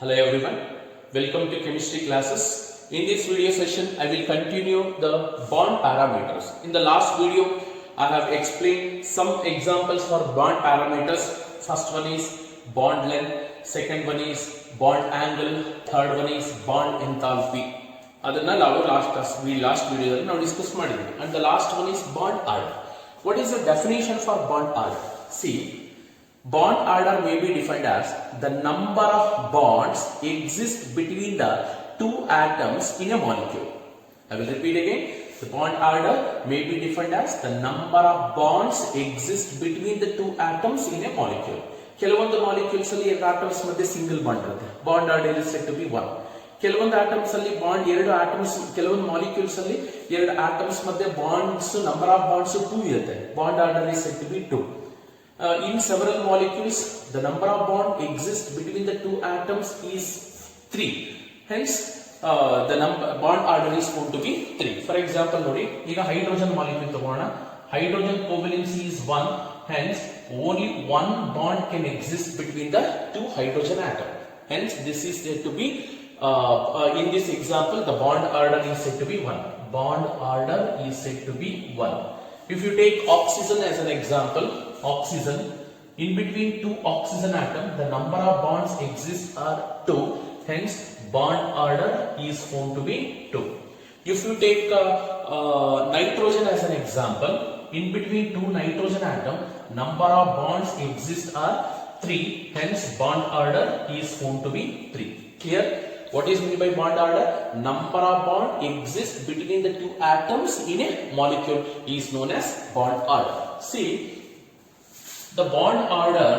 Hello everyone, welcome to chemistry classes. In this video session, I will continue the bond parameters. In the last video, I have explained some examples for bond parameters. First one is bond length, second one is bond angle, third one is bond enthalpy. ಅದನ್ನ ನಾವು last video ನಾವು discuss ಮಾಡಿದ್ವಿ. And the last one is bond order. What is the definition for bond order? See, bond order may be defined as the number of bonds exist between the two atoms in a molecule. I will repeat again. The bond order may be defined as the number of bonds exist between the two atoms in a molecule. ಕೆಲವೊಂದು molecules ಅಲ್ಲಿ ಎರಡು atoms ಮಧ್ಯೆ single bond ಇರುತ್ತೆ. Bond order is said to be 1. ಕೆಲವೊಂದು atoms ಅಲ್ಲಿ bond ಎರಡು atoms ಕೆಲವೊಂದು molecules ಅಲ್ಲಿ ಎರಡು ಆಟಮ್ಸ್ ಮಧ್ಯೆ ಬಾಂಡ್ಸ್ ನಂಬರ್ ಆಫ್ ಬಾಂಡ್ಸ್ 2 ಇರುತ್ತೆ. Bond order is said to be 2. In several molecules, the number of bond exists between the two atoms is 3. Hence, the bond order is going to be 3. For example, nodi, ಈಗ hydrogen molecule ತಗೋಣ. Hydrogen covalency is 1. Hence, only one bond can exist between the two hydrogen atoms. Hence, this is said to be in this example, the bond order is said to be 1. Bond order is said to be 1. If you take oxygen as an example, oxygen, in between two oxygen atoms, the number of bonds exist are 2. Hence, bond order is found to be 2. If you take nitrogen as an example, in between two nitrogen atoms, number of bonds exist are 3. Hence, bond order is found to be 3. Clear? What is meant by bond order? Number of bond exists between the two atoms in a molecule is known as bond order. See, the bond order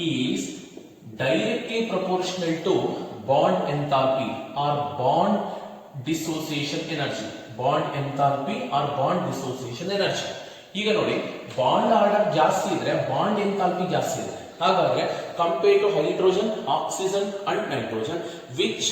is directly proportional to bond enthalpy or bond dissociation energy. Bond enthalpy or bond dissociation energy. ಈಗ ನೋಡಿ, bond order ಜಾಸ್ತಿ ಇದ್ರೆ bond enthalpy ಜಾಸ್ತಿ ಇದೆ. ಹಾಗಾದ್ರೆ compare to hydrogen, oxygen and nitrogen, which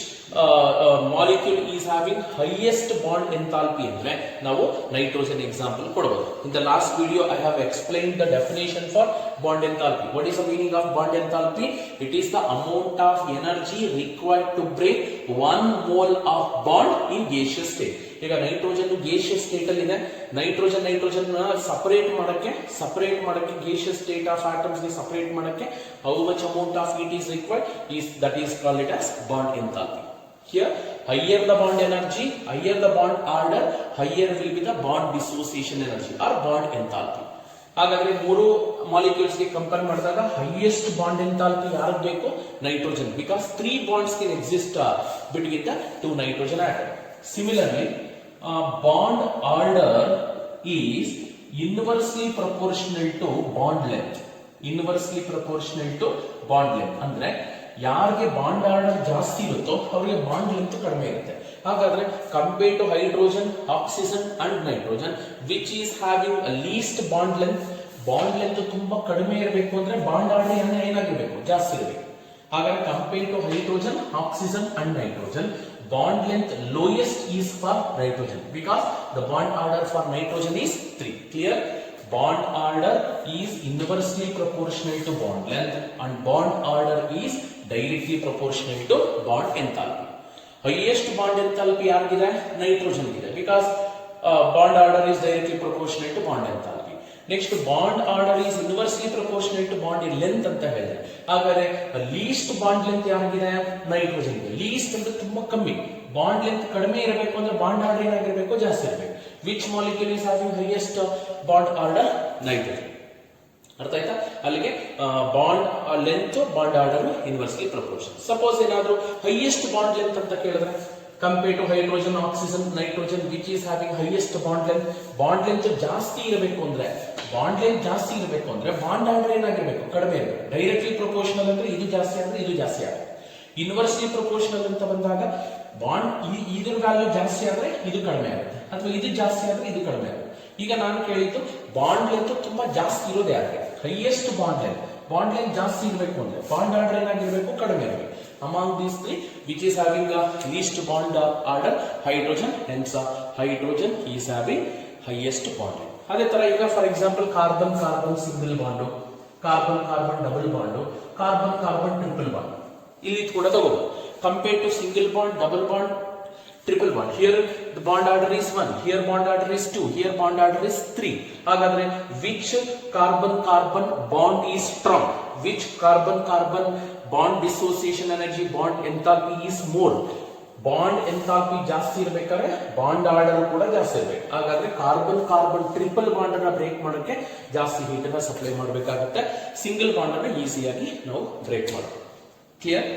molecule is having highest bond enthalpy ಅಂದ್ರೆ ನಾವು nitrogen example ಕೊಡಬಹುದು. In the last video I have explained the definition for bond enthalpy. What is the meaning of bond enthalpy? It is the amount of energy required to break 1 mole of bond in gaseous state. ಈಗ nitrogen gaseous state ಅಲ್ಲಿ ಇದೆ. Nitrogen separate ಮಾಡಕ್ಕೆ gaseous state of atoms ಗೆ separate ಮಾಡಕ್ಕೆ how much amount of heat is required is that is called it as bond enthalpy. Here, higher the bond energy, higher the bond order, higher will be the bond dissociation energy or bond enthalpy. ಹಾಗಾದ್ರೆ ಮೂರು molecules ಗೆ compare ಮಾಡಿದಾಗ highest bond enthalpy ಯಾರಿಗೆ ಬೇಕು? Nitrogen, because 3 bonds can exist between the two nitrogen atoms. Similarly, bond order is inversely proportional to bond length. Inversely proportional to bond length ಅಂದ್ರೆ ಯಾರಿಗೆ bond order ಜಾಸ್ತಿ ಇರುತ್ತೋ ಅವರಿಗೆ bond length ಕಡಿಮೆ ಇರುತ್ತೆ. ಹಾಗಾದ್ರೆ compare to hydrogen, oxygen and nitrogen, which is having least bond length ತುಂಬಾ ಕಡಿಮೆ ಇರಬೇಕು ಅಂದ್ರೆ ಬಾಂಡ್ ಆರ್ಡರ್ ಏನಾಗಿರ್ಬೇಕು? ಜಾಸ್ತಿ ಇರಬೇಕು. ಹಾಗಾದ್ರೆ compare to hydrogen, oxygen and nitrogen, bond length lowest is for nitrogen because the bond order for nitrogen is 3. Clear? Bond order is inversely proportional to bond length and bond order is directly proportional to bond enthalpy. Highest bond enthalpy ಯಾರಿಗಿದೆ? Nitrogen ಗಿದೆ, because bond order is directly proportional to bond enthalpy. Next bond order is inversely proportional to bond length ಅಂತ ಹೇಳಿದ್ರೆ, ಹಾಗಾದ್ರೆ least bond length ಯಾರಿಗಿದೆ? Nitrogen ಗೆ. Least ಅಂದ್ರೆ ತುಂಬಾ ಕಮ್ಮಿ. ಬಾಂಡ್ ಲೆಂತ್ ಕಡಿಮೆ ಇರಬೇಕು ಅಂದ್ರೆ ಬಾಂಡ್ ಆರ್ಡರ್ ಏನಾಗಿರ್ಬೇಕು? ಜಾಸ್ತಿ ಇರಬೇಕು. Which molecule is having highest bond order? Nitrogen. ಅರ್ಥ ಆಯ್ತಾ? ಅಲ್ಲಿಗೆ bond length, bond order inversely proportional. Suppose ಏನಾದ್ರು ಹೈಯೆಸ್ಟ್ ಬಾಂಡ್ ಲೆಂತ್ ಅಂತ ಕೇಳಿದ್ರೆ, compare to hydrogen, oxygen, nitrogen, which is having highest bond length. Bond length ಜಾಸ್ತಿ ಇರಬೇಕು ಅಂದ್ರೆ bond order ಏನಾಗಿರ್ಬೇಕು? ಕಡಿಮೆ ಇರಬೇಕು. ಡೈರೆಕ್ಟ್ಲಿ ಪ್ರಪೋರ್ಷನಲ್ ಅಂದ್ರೆ ಇದು ಜಾಸ್ತಿ ಆದ್ರೆ ಇದು ಜಾಸ್ತಿ ಆಗುತ್ತೆ. ಇನ್ವರ್ಸ್ಲಿ ಪ್ರಪೋರ್ಷನಲ್ ಅಂತ ಬಂದಾಗ ಬಾಂಡ್ ಇದ್ರ ವ್ಯಾಲ್ಯೂ ಜಾಸ್ತಿ ಆದ್ರೆ ಇದು ಕಡಿಮೆ ಆಗುತ್ತೆ, ಅಥವಾ ಇದು ಜಾಸ್ತಿ ಆದ್ರೆ ಇದು ಕಡಿಮೆ ಆಗುತ್ತೆ. ಈಗ ನಾನು ಕೇಳಿದ್ದು ಬಾಂಡ್ ಲೆಂತ್ ತುಂಬಾ ಜಾಸ್ತಿ ಇರೋದು ಯಾರಿಗೆ? ಹೈಯೆಸ್ಟ್ ಬಾಂಡ್ ಲೆಂತ್ ಜಾಸ್ತಿ ಇರಬೇಕು ಅಂದ್ರೆ ಬಾಂಡ್ ಆರ್ಡರ್ ಏನಾಗಿರ್ಬೇಕು? ಕಡಿಮೆ ಇರಬೇಕು. Among these three, which is having a least bond order? Hydrogen. Hence, hydrogen is having highest bond. ಅದೇ ತರ ಈಗ for example carbon single bond, carbon carbon double bond, carbon carbon triple bond. ಇಲ್ಲಿ ಕೂಡ ತಗೋಬಹುದು. Compare to single bond, double bond, triple bond. Here the bond order is 1, here bond order is 2, here bond order is 3. ಹಾಗಾದ್ರೆ which carbon carbon bond is strong, which carbon carbon bond dissociation energy, bond enthalpy is more. Bond enthalpy ಜಾಸ್ತಿ ಇರಬೇಕಾದ್ರೆ bond order ಕೂಡ ಜಾಸ್ತಿ ಇರಬೇಕು. ಹಾಗಾದ್ರೆ carbon carbon triple bond ಅನ್ನ break ಮಾಡೋಕೆ ಜಾಸ್ತಿ ಹೀಟ್ ಅನ್ನ ಸಪ್ಲೈ ಮಾಡಬೇಕಾಗುತ್ತೆ. ಸಿಂಗಲ್ ಬಾಂಡ್ ಅನ್ನ ಈಸಿಯಾಗಿ ನಾವು ಬ್ರೇಕ್ ಮಾಡಬಹುದು. ಕ್ಲಿಯರ್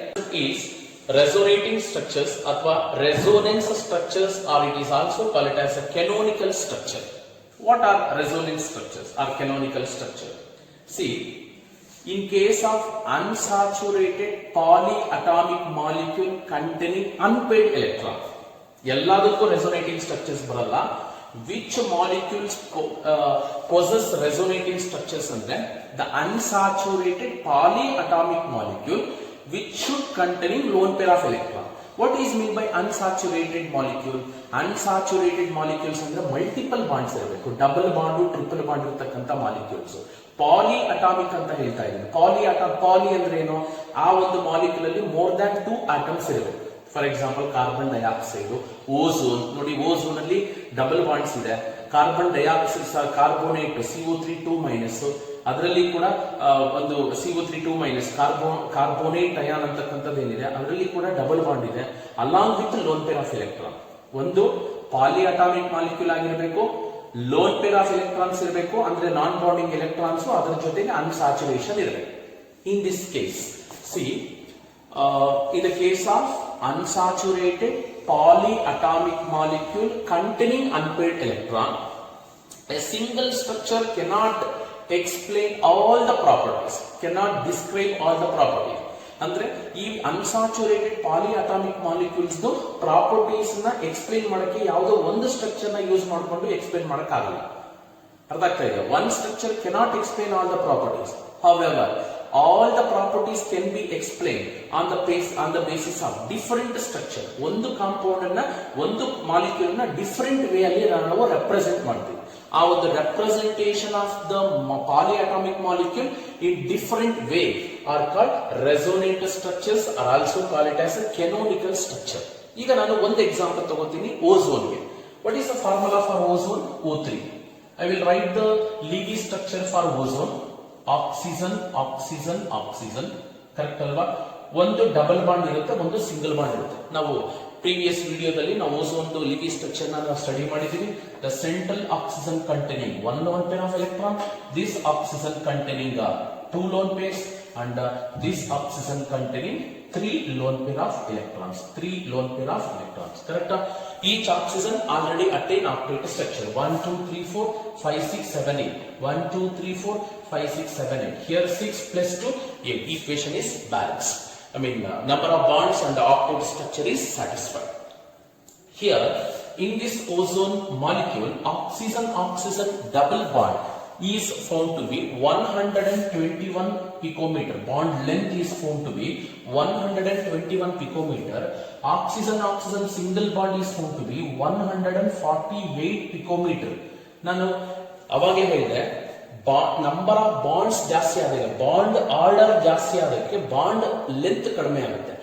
ಈಸ್ resonating structures ಅಥವಾ resonance structures, or it is also called as a canonical structure. What are resonance structures or canonical structure? See, in case of unsaturated polyatomic molecule containing unpaired electron, ಎಲ್ಲದಕ್ಕೂ resonating structures ಬರಲ್ಲ. Which molecules possess resonating structures ಅಂದ್ರೆ the unsaturated polyatomic molecule which should containing lone pair of electron. What is mean by unsaturated molecule? Unsaturated molecules ಅಂದ್ರೆ multiple bonds ಇರಬೇಕು, double bond triple bond ಇರತಕ್ಕಂತ molecules. ಪಾಲಿ atomic ಅಂತ ಹೇಳ್ತಾ ಇದ್ದೀನಿ. ಪಾಲಿ ಅಂದ್ರೆ ಏನು? ಆ ಒಂದು ಮಾಲಿಕ್ಯೂಲ್ ಅಲ್ಲಿ ಮೋರ್ ದ್ಯಾನ್ 2 ಆಟಮ್ಸ್ ಇರಬೇಕು. For example carbon dioxide, ozone ನೋಡಿ, ಓಝೋನ್ ಅಲ್ಲಿ ಡಬಲ್ ಬಾಂಡ್ಸ್ ಇದೆ. ಕಾರ್ಬನ್ ಡೈಆಕ್ಸೈಡ್ ಕಾರ್ಬೋನೇಟ್ CO3 2- ಅದರಲ್ಲಿ ಕೂಡ ಒಂದು CO3 2- ಕಾರ್ಬೋನೇಟ್ ಅಯಾನ್ ಅಂತಕ್ಕಂಥದ್ದು ಏನಿದೆ ಅದರಲ್ಲಿ ಕೂಡ ಡಬಲ್ ಬಾಂಡ್ ಇದೆ, along with lone pair of electron. ಒಂದು ಪಾಲಿ ಅಟಾಮಿಕ್ ಮಾಲಿಕ್ಯೂಲ್ ಆಗಿರಬೇಕು, ಲೋನ್ ಪೇರ್ ಆಫ್ ಎಲೆಕ್ಟ್ರಾನ್ಸ್ ಇರಬೇಕು, ಅಂದ್ರೆ ನಾನ್ ಬಾಂಡಿಂಗ್ ಎಲೆಕ್ಟ್ರಾನ್ಸ್, ಅದರ ಜೊತೆಗೆ ಅನ್ಸಾಚುರೇಷನ್ ಇರಬೇಕು. In this case C, in the case of unsaturated polyatomic molecule containing unpaired electron, a single structure cannot explain all the properties, cannot describe all the properties. ಅಂದ್ರೆ ಈ ಅನ್ಸಾಚುರೇಟೆಡ್ ಪಾಲಿಅಟಾಮಿಕ್ molecules properties ನ explain ಮಾಡಕ್ಕೆ ಯಾವುದೋ ಒಂದು structure ನ use ಮಾಡಿಕೊಂಡು explain ಮಾಡಕ್ ಆಗಲ್ಲ. ಅರ್ಥ ಆಗ್ತಾ ಇದೆ? One structure cannot explain all the properties. However, all the properties can be explained on the basis of different structure. ಒಂದು ಕಾಂಪೌಂಡ್ ಅನ್ನ, ಒಂದು ಮಾಲಿಕ್ಯೂಲ್ ನ ಡಿಫರೆಂಟ್ ವೇ ಅಲ್ಲಿ ನಾವು ರೆಪ್ರೆಸೆಂಟ್ ಮಾಡ್ತೀವಿ. ಆ ಒಂದು representation of the polyatomic molecule in different way are called resonant structures, are also called it as a canonical structure. ಈಗ ನಾನು ಒಂದು ಎಕ್ಸಾಂಪಲ್ ತಗೋತೀನಿ ಓಝೋನ್ಗೆ. What is the formula for ozone? O3. I will write the Lewis structure for ozone. Oxygen oxygen oxygen, correct ಅಲ್ವಾ? ಒಂದು double bond ಇರುತ್ತೆ, ಒಂದು single bond ಇರುತ್ತೆ. ನಾವು ಪ್ರೀವಿಯಸ್ ವಿಡಿಯೋದಲ್ಲಿ ನಾವು ಓಝೋನ್ ಲಿವಿ ಸ್ಟ್ರಕ್ಚರ್ ನಾವು ಸ್ಟಡಿ ಮಾಡಿದೀವಿ. The central oxygen containing 1 lone pair of electron, this oxygen containing 2 lone pairs, and this oxygen containing 3 lone pair of electrons. 3 lone pair of electrons, correct? Each oxygen already attain octet structure 1 2 3 4 5 6 7 8 1 2 3 4 5 6 7 8. Here 6 plus 2 8. Equation is balanced. I mean number of bonds and the octet structure is satisfied. Here in this ozone molecule, oxygen oxygen double bond is found to be 121 picometer. Bond length is found to be 121 picometer. Oxygen oxygen single bond is found to be 148 picometer. ನಾನು ಅವಾಗೇ ಹೇಳಿದೆ, number of bonds ಜಾಸ್ತಿ ಆದಾಗ, bond order ಜಾಸ್ತಿ ಆದಕ್ಕೆ bond length ಕಡಿಮೆ ಆಗುತ್ತೆ.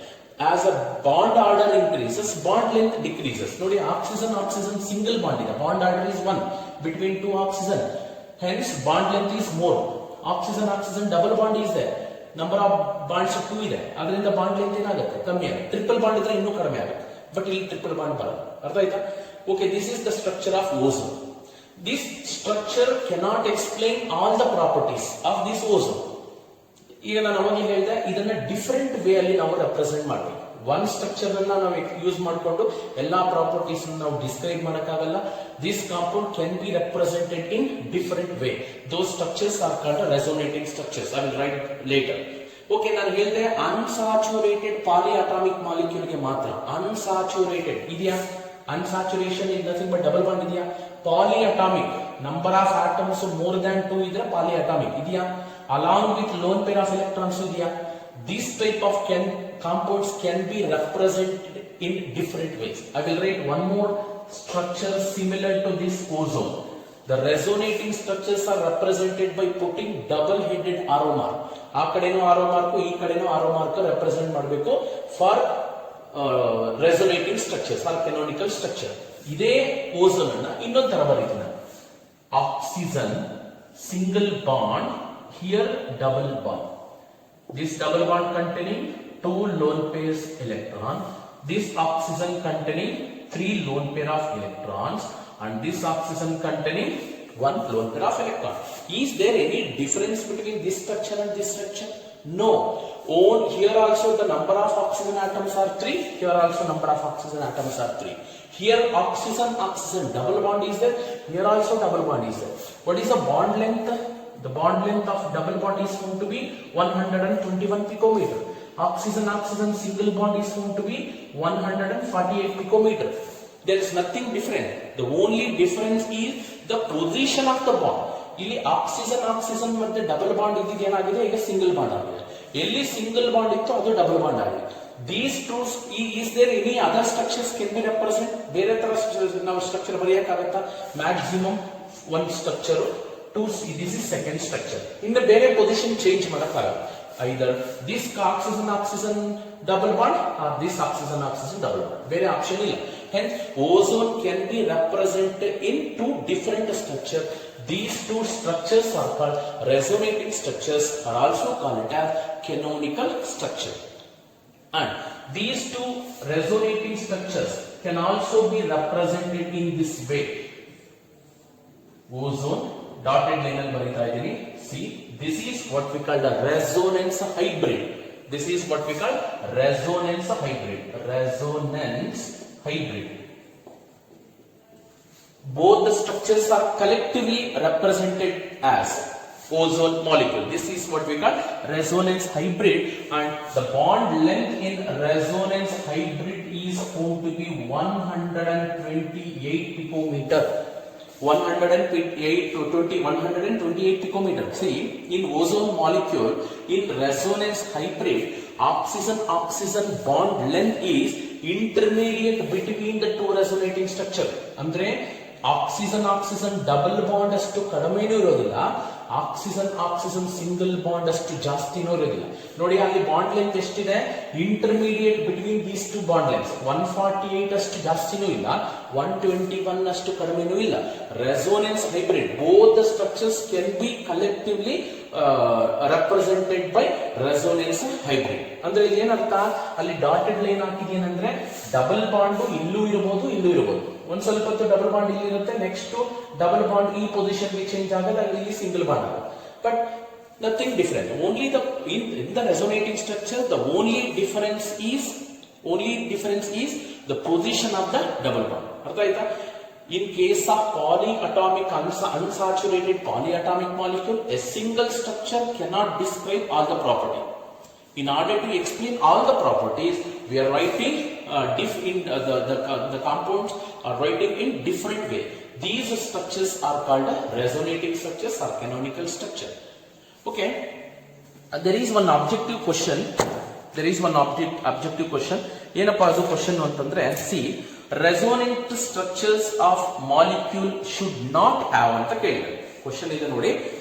As a bond order increases, bond length decreases. ನೋಡಿ, oxygen oxygen single bond ಇದೆ, bond order is 1 between 2 oxygen, hence bond length is more. Oxygen oxygen double bond is there, number of bonds 2 ಇದೆ, ಅದರಿಂದ bond length ಏನಾಗುತ್ತೆ? ಕಮ್ಮಿ ಆಗುತ್ತೆ. Triple bond ಇದ್ರೆ ಇನ್ನೂ ಕಡಿಮೆ ಆಗುತ್ತೆ, ಬಟ್ ಇಲ್ಲಿ ಟ್ರಿಪಲ್ ಬಾಂಡ್ ಬರಲ್ಲ. ಅರ್ಥ ಆಯ್ತಾ? Okay, this is the structure of ozone. This structure cannot explain all the properties of this ozone. ಈಗ ನಾನು ಅವಾಗಲೇ ಹೇಳಿದೆ, ಇದನ್ನ ಡಿಫರೆಂಟ್ ವೇ ಅಲ್ಲಿ ನಾವು ರೆಪ್ರೆಸೆಂಟ್ ಮಾಡ್ತೀವಿ. ಒನ್ ಸ್ಟ್ರಕ್ಚರ್ ಅನ್ನ ನಾವು ಯೂಸ್ ಮಾಡಿಕೊಂಡು ಎಲ್ಲಾ ಪ್ರಾಪರ್ಟೀಸ್ ನಾವು ಡಿಸ್ಕ್ರೈಬ್ ಮಾಡಕ್ಕಾಗಲ್ಲ. This compound can be represented in different way. Those structures are called resonating structures. I will write later. Okay, ನಾನು ಹೇಳಿದೆ ಅನ್ಸಾಚುರೇಟೆಡ್ ಪಾಲಿಅಟಾಮಿಕ್ ಮಾಲಿಕ್ಯೂಲ್ಗೆ ಮಾತ್ರ. ಅನ್ಸಾಚುರೇಟೆಡ್ ಇದೆಯಾ? Unsaturation is nothing but double bond ಇದೆಯಾ? Polyatomic number of atoms more than 2 ಇದ್ರೆ polyatomic ಇದೆಯಾ? Along with lone pair of electrons ಇದೆಯಾ? This type of compounds can be represented in different ways. I will write one more structure similar to this ozone. The resonating structures are represented by putting double-headed arrow mark. ಆ ಕಡೆನೂ arrow mark, ಈ ಕಡೆನೂ arrow mark represent ಮಾಡಬೇಕು for resonating structures or canonical structure. ಇದೇ ozone ಅನ್ನ ಇನ್ನೊಂದು ತರ ಬರೀತೀನಿ. Oxygen single bond, here double bond. This double bond containing 2 lone pairs electron. This oxygen containing 3 lone pair of electrons. And this oxygen containing 1 lone pair of electron. Is there any difference between this structure and this structure? No. Here also the number of oxygen atoms are 3. Here also number of oxygen atoms are 3. Here oxygen double bond is there. Here also double bond is there. What is the bond length? The bond length of double bond is found to be 121 picometer. Oxygen single bond is found to be 148 picometer. There is nothing different. The only difference is the position of the bond. ಇಲ್ಲಿ oxygen ಮತ್ತೆ double bond ಇದ್ದಿದ್ದು ಏನಾಗಿದೆ, ಈಗ single bond ಆಗಿದೆ. ಎಲ್ಲಿ single bond ಇತ್ತು ಅದು double bond ಆಗಿದೆ. These two, is there any other structures can be represent? ಬೇರೆ ತರ ನಾವು ಸ್ಟ್ರಕ್ಚರ್ ಬರೆಯಕ್ಕಾಗತ್ತಾ? Maximum one structure, two, this is second structure. ಇನ್ನು ಬೇರೆ ಪೊಸಿಷನ್ ಚೇಂಜ್ ಮಾಡಕ್ಕಾಗಲ್ಲ. Either this oxygen double bond or this oxygen double bond. ಬೇರೆ option ಇಲ್ಲ. Hence, ozone can be represented in 2 different structures. These 2 structures are called resonating structures, are also called as canonical structure. And these 2 resonating structures can also be represented in this way. Ozone, dotted line al barita idini. See, this is what we call the resonance hybrid. This is what we call resonance hybrid. Resonance hybrid. Both the structures are collectively represented as ozone molecule. This is what we call resonance hybrid, and the bond length in resonance hybrid is found to be 128 picometer. 128 picometer. See, in ozone molecule, in resonance hybrid, oxygen bond length is intermediate between the 2 resonating structure. ಅಂದ್ರೆ oxygen double bond ಅಷ್ಟು ಕಡಿಮೆನೂ ಇರೋದಿಲ್ಲ, oxygen single bond ಅಷ್ಟು ಜಾಸ್ತಿನೂ ಇರೋದಿಲ್ಲ. ನೋಡಿ, ಅಲ್ಲಿ bond length ಎಷ್ಟಿದೆ, intermediate between these 2 bond lengths. 148 ಅಷ್ಟು ಜಾಸ್ತಿನೂ ಇಲ್ಲ, 121 ಅಷ್ಟು ಕಡಿಮೆನೂ ಇಲ್ಲ. Resonance hybrid, both the structures can be collectively represented by resonance hybrid. ಅಂದ್ರೆ ಇಲ್ಲಿ ಏನರ್ಥ, ಅಲ್ಲಿ ಡಾಟೆಡ್ ಲೈನ್ ಹಾಕಿದೇನಂದ್ರೆ ಡಬಲ್ ಬಾಂಡ್ ಇಲ್ಲೂ ಇರಬಹುದು, ಇಲ್ಲೂ ಇರಬಹುದು. ಒಂದ್ ಸ್ವಲ್ಪ ಹೊತ್ತು ಡಬಲ್ ಬಾಂಡ್ ಇಲ್ಲಿ ಇರುತ್ತೆ, ನೆಕ್ಸ್ಟ್ ಡಬಲ್ ಬಾಂಡ್ ಈ ಪೊಸಿಷನ್ ಗೆ ಚೇಂಜ್ ಆಗಲ್ಲ, ಅಲ್ಲಿ ಸಿಂಗಲ್ ಬಾಂಡ್ ಆಗುತ್ತೆ. But nothing different. Only in the resonating structure, the only difference is the position of the double bond. ಅರ್ಥ ಆಯ್ತಾ? In case of polyatomic unsaturated polyatomic molecule, a single structure cannot describe all the property. In order to explain all the properties, we are writing the compounds are writing in different way. These structures are called resonating structures or canonical structure. Okay, there is one objective question. ಏನಪ್ಪಾ ಅದು question ಅಂತಂದ್ರೆ, see, resonant structures of molecule should not have ಅಂತ ಕೇಳಿದ್ರೆ question ಇದೆ ನೋಡಿ.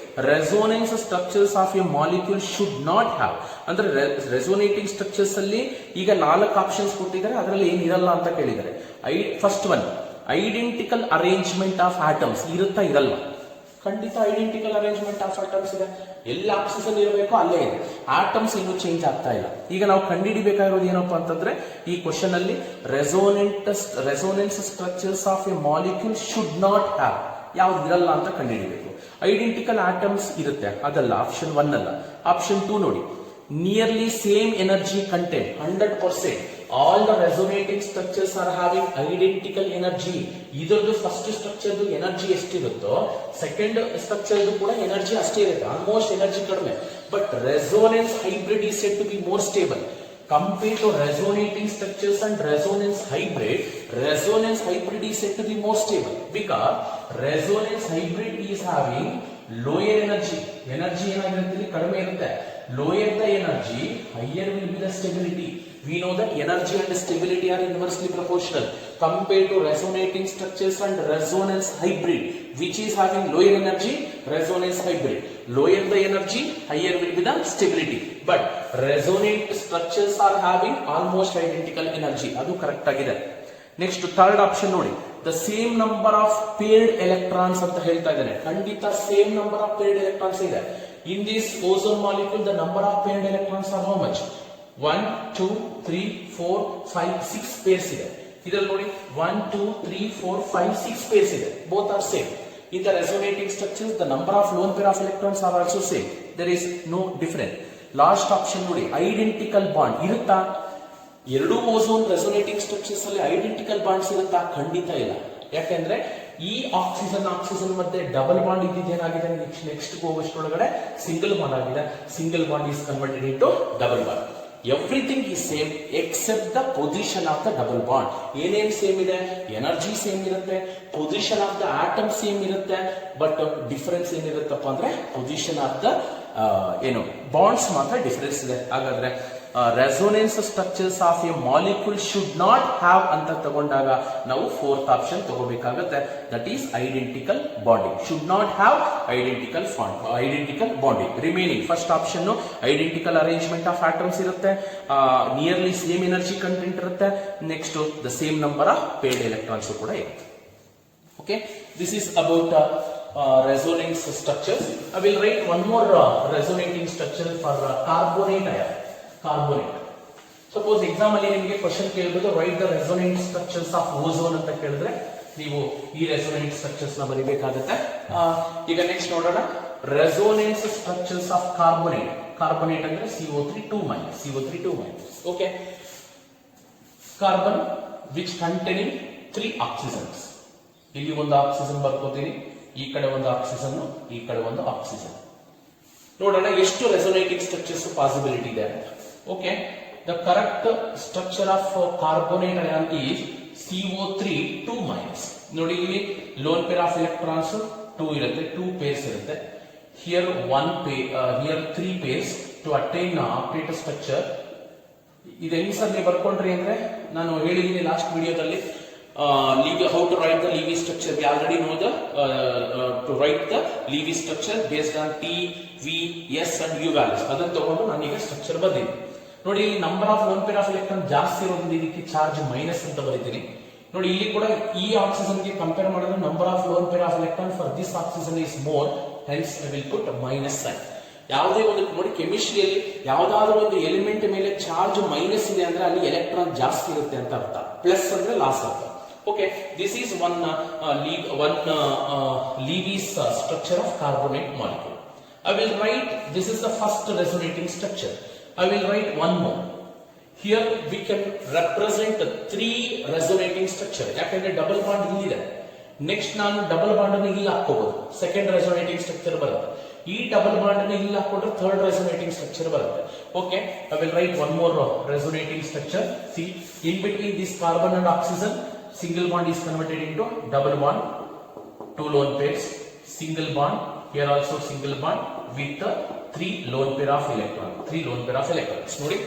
Resonance structures of A molecule should not have ಅಂದ್ರೆ resonating structures ಅಲ್ಲಿ ಈಗ 4 ಆಪ್ಷನ್ಸ್ ಕೊಟ್ಟಿದ್ದಾರೆ, ಅದರಲ್ಲಿ ಏನಿರಲ್ಲ ಅಂತ ಕೇಳಿದ್ದಾರೆ. First one, identical arrangement of atoms ಇರುತ್ತಾ ಇರಲ್ಲ? ಖಂಡಿತ ಐಡೆಂಟಿಕಲ್ ಅರೇಂಜ್ಮೆಂಟ್ ಆಫ್ ಆಟಮ್ಸ್ ಇದೆ. ಎಲ್ಲ ಆಕ್ಸಿಜನ್ ಇರಬೇಕು ಅಲ್ಲೇ ಇದೆ, ಆಟಮ್ಸ್ ಇನ್ನೂ ಚೇಂಜ್ ಆಗ್ತಾ ಇಲ್ಲ. ಈಗ ನಾವು ಕಂಡುಹಿಡಿಬೇಕಾಗಿರೋದು ಏನಪ್ಪಾ ಅಂತಂದ್ರೆ, ಈ ಕ್ವಶನ್ ಅಲ್ಲಿ resonance structures of A molecule should not have ಯಾವ್ದು ಇರಲ್ಲ ಅಂತ ಕಂಡುಹಿಡಿಬೇಕು. ಐಡೆಂಟಿಕಲ್ ಆಟಮ್ಸ್ ಇರುತ್ತೆ, ಅದಲ್ಲ, ಆಪ್ಷನ್ 1 ಅಲ್ಲ. ಆಪ್ಷನ್ 2 ನೋಡಿ, nearly same energy content 100%. All the resonating structures are having identical energy. ಇದರದ್ದು ಫಸ್ಟ್ ಸ್ಟ್ರಕ್ಚರ್ದು ಎನರ್ಜಿ ಎಷ್ಟಿರುತ್ತೋ ಸೆಕೆಂಡ್ ಸ್ಟ್ರಕ್ಚರ್ದು ಕೂಡ ಎನರ್ಜಿ ಅಷ್ಟೇ ಇರುತ್ತೆ, ಆಲ್ಮೋಸ್ಟ್ ಎನರ್ಜಿ ಕಡಿಮೆ. But resonance hybrid is said to be more stable. Compared to resonating structures and resonance hybrid is said to be more stable because resonance hybrid is having lower energy. Energy ಏನಾಗಿರುತ್ತೆ, ಕಡಿಮೆ ಇರುತ್ತೆ. lower the energy, higher will be the stability. We know that energy and stability are inversely proportional compared to resonating structures and resonance hybrid, which is having lower energy, resonance hybrid. Lower the energy, higher will be the stability. But resonant structures are having almost identical energy. Adu correct agide. Next third option ನೋಡಿ, the same number of paired electrons ಅಂತ ಹೇಳ್ತಾ ಇದ್ದಾನೆ. ಖಂಡಿತ same number of paired electrons ಇದೆ. In this ozone molecule, the number of paired electrons are how much? 1, 2, 3, 4, 5, 6 pairs ಇದೆ. ಇದರಲ್ಲಿ ನೋಡಿ 1, 2, 3, 4, 5, 6 pairs ಇದೆ. Both are same. In the resonating structures, the number of lone pair of electrons are also same. There is no difference. Last option ನೋಡಿ, identical bond ಇರುತ್ತಾ? ಎರಡು ozone resonating structures ಅಲ್ಲಿ identical bonds ಇರುತ್ತಾ? ಖಂಡಿತ ಇಲ್ಲ. ಯಾಕೆಂದ್ರೆ ಈ ಆಕ್ಸಿಜನ್ ಮತ್ತೆ ಡಬಲ್ ಬಾಂಡ್ ಇದ್ದೇನಾಗಿದೆ, ನೆಕ್ಸ್ಟ್ ಹೋಗೋಷ್ಟೊಳಗಡೆ ಸಿಂಗಲ್ ಬಾಂಡ್ ಆಗಿದೆ. Single bond is converted into double bond. Everything is same except the position of the double bond. ಏನೇನ್ ಸೇಮ್ ಇದೆ? ಎನರ್ಜಿ ಸೇಮ್ ಇರುತ್ತೆ, position of the atom same ಇರುತ್ತೆ. ಬಟ್ ಡಿಫರೆನ್ಸ್ ಏನಿರುತ್ತಪ್ಪ ಅಂದ್ರೆ position of the bonds ಮಾತ್ರ difference ಇದೆ. ಹಾಗಾದ್ರೆ resonance structures of A molecule should not have ಅಂತ ತಗೊಂಡಾಗ ನಾವು ಫೋರ್ತ್ ಆಪ್ಷನ್ ತಗೋಬೇಕಾಗುತ್ತೆ. That is identical bonding. Should not have identical bonding. Remaining first option identical arrangement of atoms ಇರುತ್ತೆ, nearly same energy content ಇರುತ್ತೆ, next the same number of paired electrons ಕೂಡ ಇರುತ್ತೆ. Okay, this is about resonance structures. I will write one more resonating structure for carbonate ion. Carbonate. Suppose exam ಅಲ್ಲಿ ನಿಮಗೆ question ಕೇಳಬಹುದು, write the resonant structures of ozone ಅಂತ ಕೇಳಿದ್ರೆ ನೀವು ಈ resonant structures ನ ಬರಿಬೇಕಾಗುತ್ತೆ. ಈಗ ನೆಕ್ಸ್ಟ್ ನೋಡೋಣ, resonance structures of carbonate. Carbonate ಅಂದ್ರೆ CO3 2-. Okay, carbon which containing 3 oxygens. ಇಲ್ಲಿ ಒಂದು ಆಕ್ಸಿಜನ್ ಬರ್ಕೋತೀನಿ, ಈ ಕಡೆ ಒಂದು ಆಕ್ಸಿಜನ್, ಈ ಕಡೆ ಒಂದು ಆಕ್ಸಿಜನ್. ನೋಡೋಣ ಎಷ್ಟು ರೆಸೋನೇಟಿಂಗ್ ಸ್ಟ್ರಕ್ಚರ್ಸ್ ಪಾಸಿಬಿಲಿಟಿ ಇದೆ ಅಂತ. Okay, the correct structure of carbonate ion is CO3 2-. ನೋಡಿ ಇಲ್ಲಿ ಲೋನ್ ಪೇರ್ ಆಫ್ ಎಲೆಕ್ಟ್ರಾನ್ಸ್ 2 ಇರುತ್ತೆ, 2 ಪೇರ್ಸ್ ಇರುತ್ತೆ. Here 1 pair, here 3 pairs to attain operate structure. ಇದು ಹೆಂಗ್ ಸರ್ ನೀವು ಬರ್ಕೊಂಡ್ರಿ ಅಂದ್ರೆ, ನಾನು ಹೇಳಿದೀನಿ ಲಾಸ್ಟ್ ವಿಡಿಯೋದಲ್ಲಿ how to write the Levy structure. We already know the to write the Levy structure based on T, V, S and U values. ಅದನ್ನು ತಗೊಂಡು ನಾನು ಈಗ ಸ್ಟ್ರಕ್ಚರ್ ಬರ್ತೀನಿ. ನೋಡಿ, ಇಲ್ಲಿ number of lone pair of electron ಜಾಸ್ತಿ ಇರೋದ್ರಿಂದ ಇದಕ್ಕೆ ಚಾರ್ಜ್ ಮೈನಸ್ ಅಂತ ಬರೀತೀನಿ. ನೋಡಿ, ಇಲ್ಲಿ ಕೂಡ ಈ ಆಕ್ಸಿಜನ್ ಗೆ ಕಂಪೇರ್ ಮಾಡಿದ್ರೆ number of lone pair of electron for this oxygen is more, hence I will put minus sign. ಯಾವುದೇ ಒಂದು ನೋಡಿ, ಕೆಮಿಸ್ಟ್ರಿಯಲ್ಲಿ ಯಾವ್ದಾದ್ರು ಒಂದು ಎಲಿಮೆಂಟ್ ಮೇಲೆ ಚಾರ್ಜ್ ಮೈನಸ್ ಇದೆ ಅಂದ್ರೆ ಅಲ್ಲಿ ಎಲೆಕ್ಟ್ರಾನ್ ಜಾಸ್ತಿ ಇರುತ್ತೆ ಅಂತ ಅರ್ಥ, ಪ್ಲಸ್ ಅಂದ್ರೆ ಲಾಸ್ ಅಂತ. Okay, this is one Levy's structure of carbonate molecule. I will write, this is the first resonating structure. I will write one more. Here we can represent 3 resonating structure. ಯಾಕಂದ್ರೆ double bond ಇಲ್ಲಿದೆ, next ನಾನು double bond ಅನ್ನು ಇಲ್ಲಿ ಹಾಕೋಬಹುದು, second resonating structure ಬರುತ್ತೆ. ಈ double bond ಅನ್ನು ಇಲ್ಲಿ ಹಾಕೊಂಡ್ರೆ ಥರ್ಡ್ ರೆಸೋನೇಟಿಂಗ್ ಸ್ಟ್ರಕ್ಚರ್ ಬರುತ್ತೆ. Okay, I will write one more resonating structure. See, in between this carbon and oxygen, single bond is converted into double bond, 2 lone pairs, single bond, here also single bond with the 3 lone pair of electrons. ನೋಡಿ,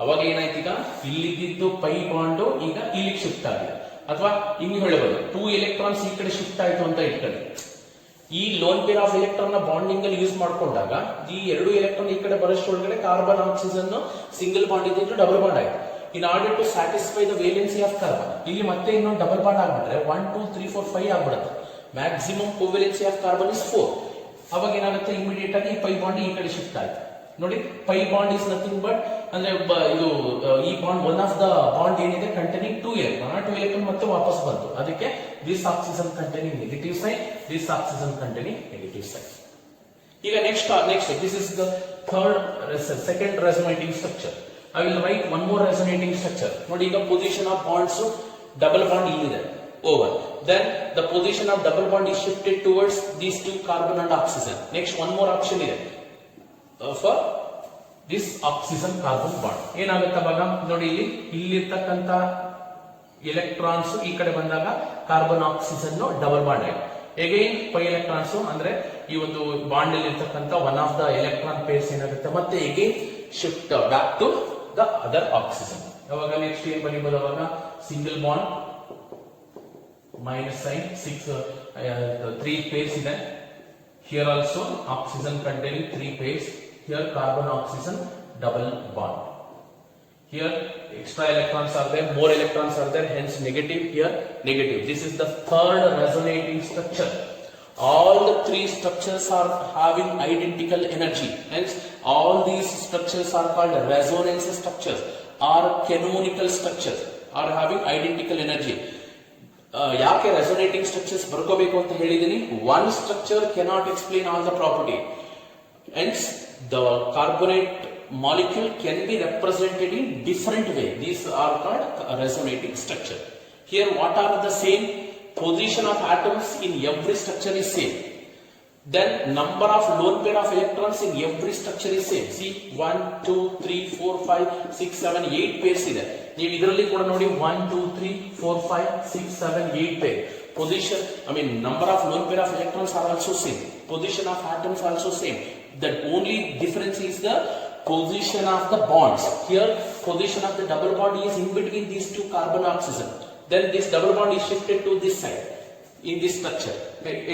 ಅವಾಗ ಏನಾಯ್ತು, ಈಗ ಇಲ್ಲಿದ್ದು pi bond ಈಗ ಇಲ್ಲಿಗೆ shift ಆಗಿದೆ. ಅಥವಾ ಹಿಂಗೆ ಹೇಳಬಹುದು, 2 electrons ಈ ಕಡೆ ಶಿಫ್ಟ್ ಆಯ್ತು ಅಂತ ಇಟ್ಕೊಳ್ಳಿ. ಈ ಲೋನ್ ಪೇರ್ ಆಫ್ ಎಲೆಕ್ಟ್ರಾನ್ ನ ಬಾಂಡಿಂಗ್ ಅಲ್ಲಿ ಯೂಸ್ ಮಾಡ್ಕೊಂಡಾಗ ಈ 2 ಎಲೆಕ್ಟ್ರಾನ್ ಈ ಕಡೆ ಬರೋಷ್ಟೊಳಗಡೆ ಕಾರ್ಬನ್ ಆಕ್ಸಿಜನ್ ಸಿಂಗಲ್ ಬಾಂಡ್ ಇದ್ದು ಡಬಲ್ ಬಾಂಡ್ ಆಯ್ತು. In order to satisfy the valency of carbon, ಇಲ್ಲಿ ಮತ್ತೆ ಇನ್ನೊಂದು ಡಬಲ್ ಬಾಂಡ್ ಆಗ್ಬಿಟ್ರೆ 1, 2, 3, 4, 5 ಆಗ್ಬಿಡುತ್ತೆ. Maximum covalency of carbon is 4. ಅವಾಗ ಏನಾಗುತ್ತೆ, ಇಮಿಡಿಯೇಟ್ ಆಗಿ ಪೈ ಬಾಂಡ್ ಈ ಕಡೆ ಶಿಫ್ಟ್ ಆಯ್ತು. ನೋಡಿ, pi bond is nothing but ಅಂದ್ರೆ ಇದು ಈ bond one of the bond ಏನಿದೆ ಕಂಟೈನಿಂಗ್ 2 ಎಲೆಕ್ಟ್ರಾನ್ ಮತ್ತೆ ವಾಪಸ್ ಬಂತು. ಅದಕ್ಕೆ this oxygen containing negative sign, this oxygen containing negative sign. ಈಗ next this is the second resonating structure. I will write one more resonating structure. ನೋಡಿ, ಈಗ position of bonds double bond ಇಲ್ಲಿದೆ over. Then the position of double bond is shifted towards these 2 carbon and oxygen. Next one more option ಇದೆ for this oxygen carbon bond. ಏನಾಗುತ್ತೆ ಅವಾಗ ನೋಡಿ, ಇಲ್ಲಿರ್ತಕ್ಕಂತ electrons ಈ ಕಡೆ ಬಂದಾಗ ಕಾರ್ಬನ್ ಆಕ್ಸಿಜನ್ ಡಬಲ್ ಬಾಂಡ್ ಆಗಿದೆ. Again pi electrons ಅಂದ್ರೆ ಈ ಒಂದು ಬಾಂಡ್ ಅಲ್ಲಿ ಇರ್ತಕ್ಕಂಥ one of the electron pairs ಏನಾಗುತ್ತೆ ಮತ್ತೆ again shift back to the other oxygen. ಅವಾಗ ನೆಕ್ಸ್ಟ್ ಏನ್ ಬರೀಬಹುದು, ಅವಾಗ single bond minus sign 3 pairs ಇದೆ. Here also oxygen containing 3 pairs. Here carbon oxygen double bond. Here extra electrons are there, more electrons are there, hence negative, here negative. This is the third resonating structure. All the 3 structures are having identical energy, hence all these structures are called resonance structures or canonical structures, are having identical energy. ಯಾಕೆ resonating structures ಬರ್ಕೋಬೇಕು ಅಂತ ಹೇಳಿದೀನಿ, one structure cannot explain all the property, hence the carbonate molecule can be represented in different way. These are called resonating structure. Here what are the same position of atoms in every structure is same. Then number of lone pair of electrons in every structure is same. See 1 2 3 4 5 6 7 8 pairs ಇದೆ. ನೀವು ಇದರಲ್ಲಿ ಕೂಡ ನೋಡಿ 1 2 3 4 5 6 7 8 pair. Position, number of lone pair of electrons are also same. Position of atoms also same. The only difference is the position of the bonds. Here position of the double bond is in between these two carbon oxygen. Then this double bond is shifted to this side in this structure.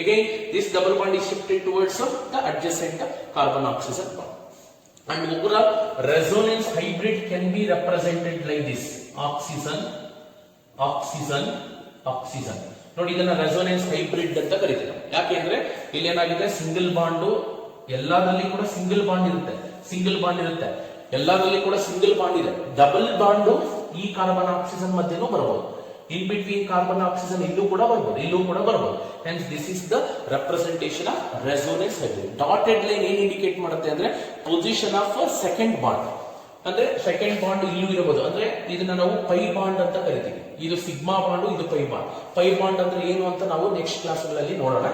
Again this double bond is shifted towards the adjacent carbon oxygen bond. And overall resonance hybrid can be represented like this: oxygen oxygen oxygen. ನೋಡಿ ಇದನ್ನ resonance hybrid ಅಂತ ಕರೀತಾರೆ. ಯಾಕೆಂದ್ರೆ ಇಲ್ಲಿ ಏನಾಗಿದೆ, single bond ಎಲ್ಲಾದ್ರಲ್ಲಿ ಕೂಡ single bond ಇರುತ್ತೆ, ಎಲ್ಲಾದ್ರಲ್ಲಿ ಕೂಡ ಸಿಂಗಲ್ ಬಾಂಡ್ ಇದೆ. ಡಬಲ್ ಬಾಂಡ್ ಈ ಕಾರ್ಬನ್ ಆಕ್ಸಿಜನ್ ಮಧ್ಯೆನೂ ಬರಬಹುದು, in between carbon oxygen ಇಲ್ಲೂ ಕೂಡ ಬರಬಹುದು. Hence this is the representation of resonance hybrid. Dotted line ಏನು ಇಂಡಿಕೇಟ್ ಮಾಡುತ್ತೆ ಅಂದ್ರೆ position of second bond. ಅಂದ್ರೆ ಸೆಕೆಂಡ್ ಬಾಂಡ್ ಇಲ್ಲೂ ಇರಬಹುದು, ಅಂದ್ರೆ ಇದನ್ನ ನಾವು ಪೈ ಬಾಂಡ್ ಅಂತ ಕರಿತೀವಿ. ಇದು ಸಿಗ್ಮಾ ಬಾಂಡ್, ಇದು ಪೈ ಬಾಂಡ್. ಪೈ ಬಾಂಡ್ ಅಂದ್ರೆ ಏನು ಅಂತ ನಾವು ನೆಕ್ಸ್ಟ್ ಕ್ಲಾಸ್ ಗಳಲ್ಲಿ ನೋಡೋಣ.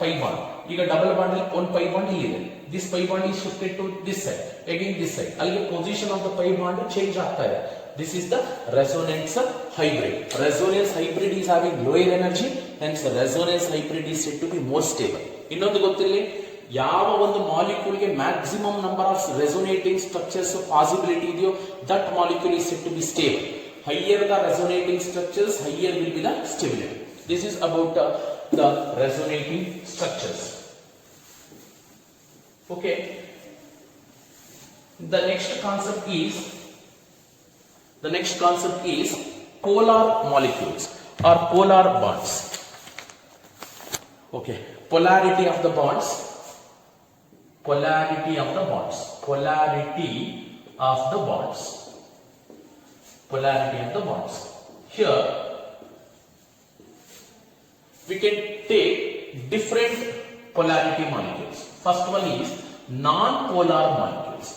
ಪೈ ಬಾಂಡ್, ಈಗ ಡಬಲ್ ಬಾಂಡ್ ಅಲ್ಲಿ ಒಂದು ಪೈ ಬಾಂಡ್ ಇಲ್ಲಿದೆ. This pi bond is shifted to this side, again this side. ಅಲ್ಲಿಗೆ position of the pi bond change ಆಗ್ತಾ ಇದೆ. This is the resonance hybrid. Resonance hybrid is having lower energy, hence the resonance hybrid is said to be more stable. ಇನ್ನೊಂದು ಗೊತ್ತಿರಲಿ, ಯಾವ ಒಂದು molecule ಗೆ maximum number of resonating structures possibility ಇದೆಯೋ that molecule is said to be stable. Higher the resonating structures, higher will be the stability. This is about the resonating structures. Okay. The next concept is polar molecules or polar bonds. Okay, polarity of the bonds. Here we can take different polarity molecules. First one is non-polar molecules.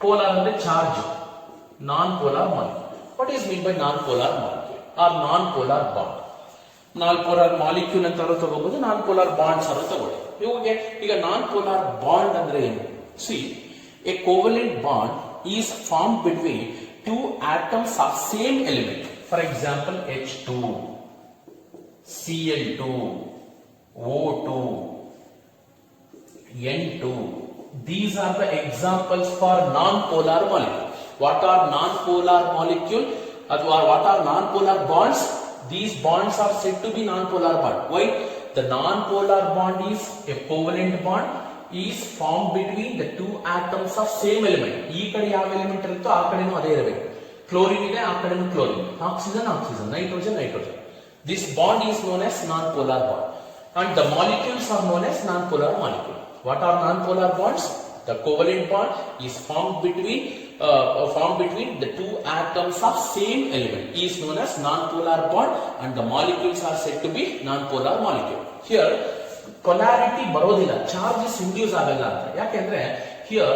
Polar ಅಂದ್ರೆ charge, non-polar molecule. What is mean by non-polar molecule or non-polar bond? Non-polar molecule ಅಂತಾರು ತಗೋಬಹುದು, non-polar bonds ಅನ್ನು ತಗೊಳ್ಳಿ. ಈಗ non-polar bond ಅಂದ್ರೆ ಏನು? See, a covalent bond is formed between two atoms of same element. For example, H2, Cl2, O2, N2. These are the examples for non-polar molecule. What are non-polar molecule or what are non-polar bonds? These bonds are said to be non-polar bond. Why? The non-polar bond is a covalent bond, is formed between the two atoms of same element. ಈ ಕಡೆ ಯಾವ element ಇರುತ್ತೋ ಆ ಕಡೆನೂ ಅದೇ ಇರಬೇಕು. Chlorine ಇದೆ, ಆ ಕಡೆನೂ chlorine. Oxygen, nitrogen. This bond is known as non-polar bond, and the molecules are known as non-polar molecule. What are non-polar bonds? The covalent bond is formed between the two atoms of same element is known as non-polar bond, and the molecules are said to be non-polar molecule. Here polarity ಬರೋದಿಲ್ಲ, charges induce ಆಗಲ್ಲ ಅಂತ. ಯಾಕೆಂದ್ರೆ here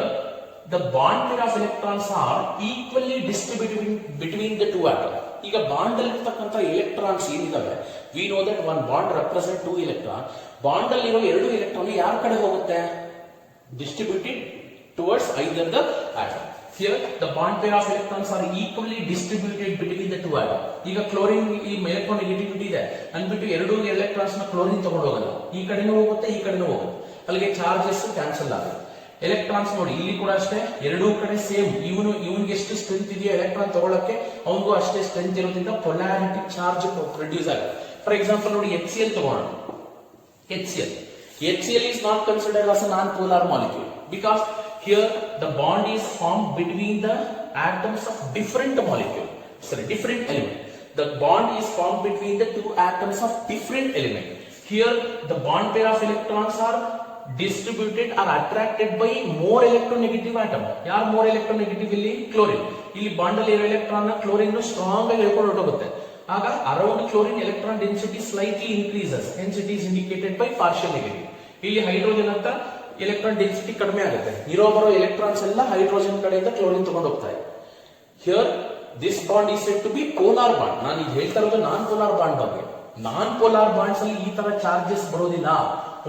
the bond pair of electrons are equally distributed between the two atoms. ಈಗ bond ಅಲ್ಲಿ ಇರತಕ್ಕಂತ electrons ಏನಿದಾವೆ, we know that one bond represent 2 electron. Bond ಅಲ್ಲಿ ಇರೋ 2 ಎಲೆಕ್ಟ್ರಾನ್ ಯಾರ ಕಡೆ ಹೋಗುತ್ತೆ? Distributed towards either the atom. Here the bond pair of electrons are equally distributed between the two atoms. ಈಗ ಕ್ಲೋರಿನ್ ಈ ಎಲೆಕ್ಟ್ರಾನ್ ನೆಗೆಟಿವಿಟಿ ಇದೆ ಅಂದ್ಬಿಟ್ಟು ಎರಡು ಎಲೆಕ್ಟ್ರಾನ್ಸ್ ನ ಕ್ಲೋರಿನ್ ತಗೊಂಡು ಹೋಗಲ್ಲ, ಈ ಕಡೆನೂ ಹೋಗುತ್ತೆ ಈ ಕಡೆನೂ ಹೋಗುತ್ತೆ, ಅಲ್ಲಿಗೆ ಚಾರ್ಜಸ್ ಕ್ಯಾನ್ಸಲ್ ಆಗುತ್ತೆ. ಎಲೆಕ್ಟ್ರಾನ್ಸ್ ನೋಡಿ ಇಲ್ಲಿ ಕೂಡ ಅಷ್ಟೇ, ಎರಡೂ ಕಡೆ ಸೇಮ್, ಇವನಿಗೆ ಎಷ್ಟು ಸ್ಟ್ರೆಂತ್ ಇದೆಯೋ ಎಲೆಕ್ಟ್ರಾನ್ ತಗೊಳಕ್ಕೆ ಅವನಿಗೂ ಅಷ್ಟೇ ಸ್ಟ್ರೆಂತ್ ಇರೋದ್ರಿಂದ ಪೊಲಾರಿಟಿ ಚಾರ್ಜ್ ಪ್ರೊಡ್ಯೂಸ್ ಆಗುತ್ತೆ. ಫಾರ್ ಎಕ್ಸಾಂಪಲ್ ನೋಡಿ HCl ತಗೋಣ. HCl is not considered as a non-polar molecule because here the bond is formed between the atoms of different element. The bond is formed between the two atoms of different element. Here the bond pair of electrons are distributed or attracted by more electronegative atom. ಯಾರು more electronegative ಇಲ್ಲಿ? Chlorine. ಇಲ್ಲಿ bond ಅಲ್ಲಿ ಇರೋ electron chlorine strong ಆಗಿ ಎಳ್ಕೊಂಡು ಹೊರಟೋಗುತ್ತೆ. ಆಗ around chlorine electron density slightly increases, hence it is indicated by partial negative. ಇಲ್ಲಿ ಹೈಡ್ರೋಜನ್ ಅಂತ ಎಲೆಕ್ಟ್ರಾನ್ ಡೆನ್ಸಿಟಿ ಕಡಿಮೆ ಆಗುತ್ತೆ, ಬರೋ ಎಲೆಕ್ಟ್ರಾನ್ಸ್ ಎಲ್ಲ ಹೈಡ್ರೋಜನ್ ಕಡೆಯಿಂದ ಕ್ಲೋರಿನ್ ತಗೊಂಡು ಹೋಗ್ತಾ ಇದೆ. Here this bond is said to be polar bond. ನಾನು ಈಗ ಹೇಳ್ತಾ ಇರೋದು ನಾನ್ ಪೋಲಾರ್ ಬಾಂಡ್ ಬಗ್ಗೆ. ನಾನ್ ಪೋಲಾರ್ ಬಾಂಡ್ಸ್ ಅಲ್ಲಿ ಈ ತರ ಚಾರ್ಜಸ್ ಬರೋದಿಲ್ಲ.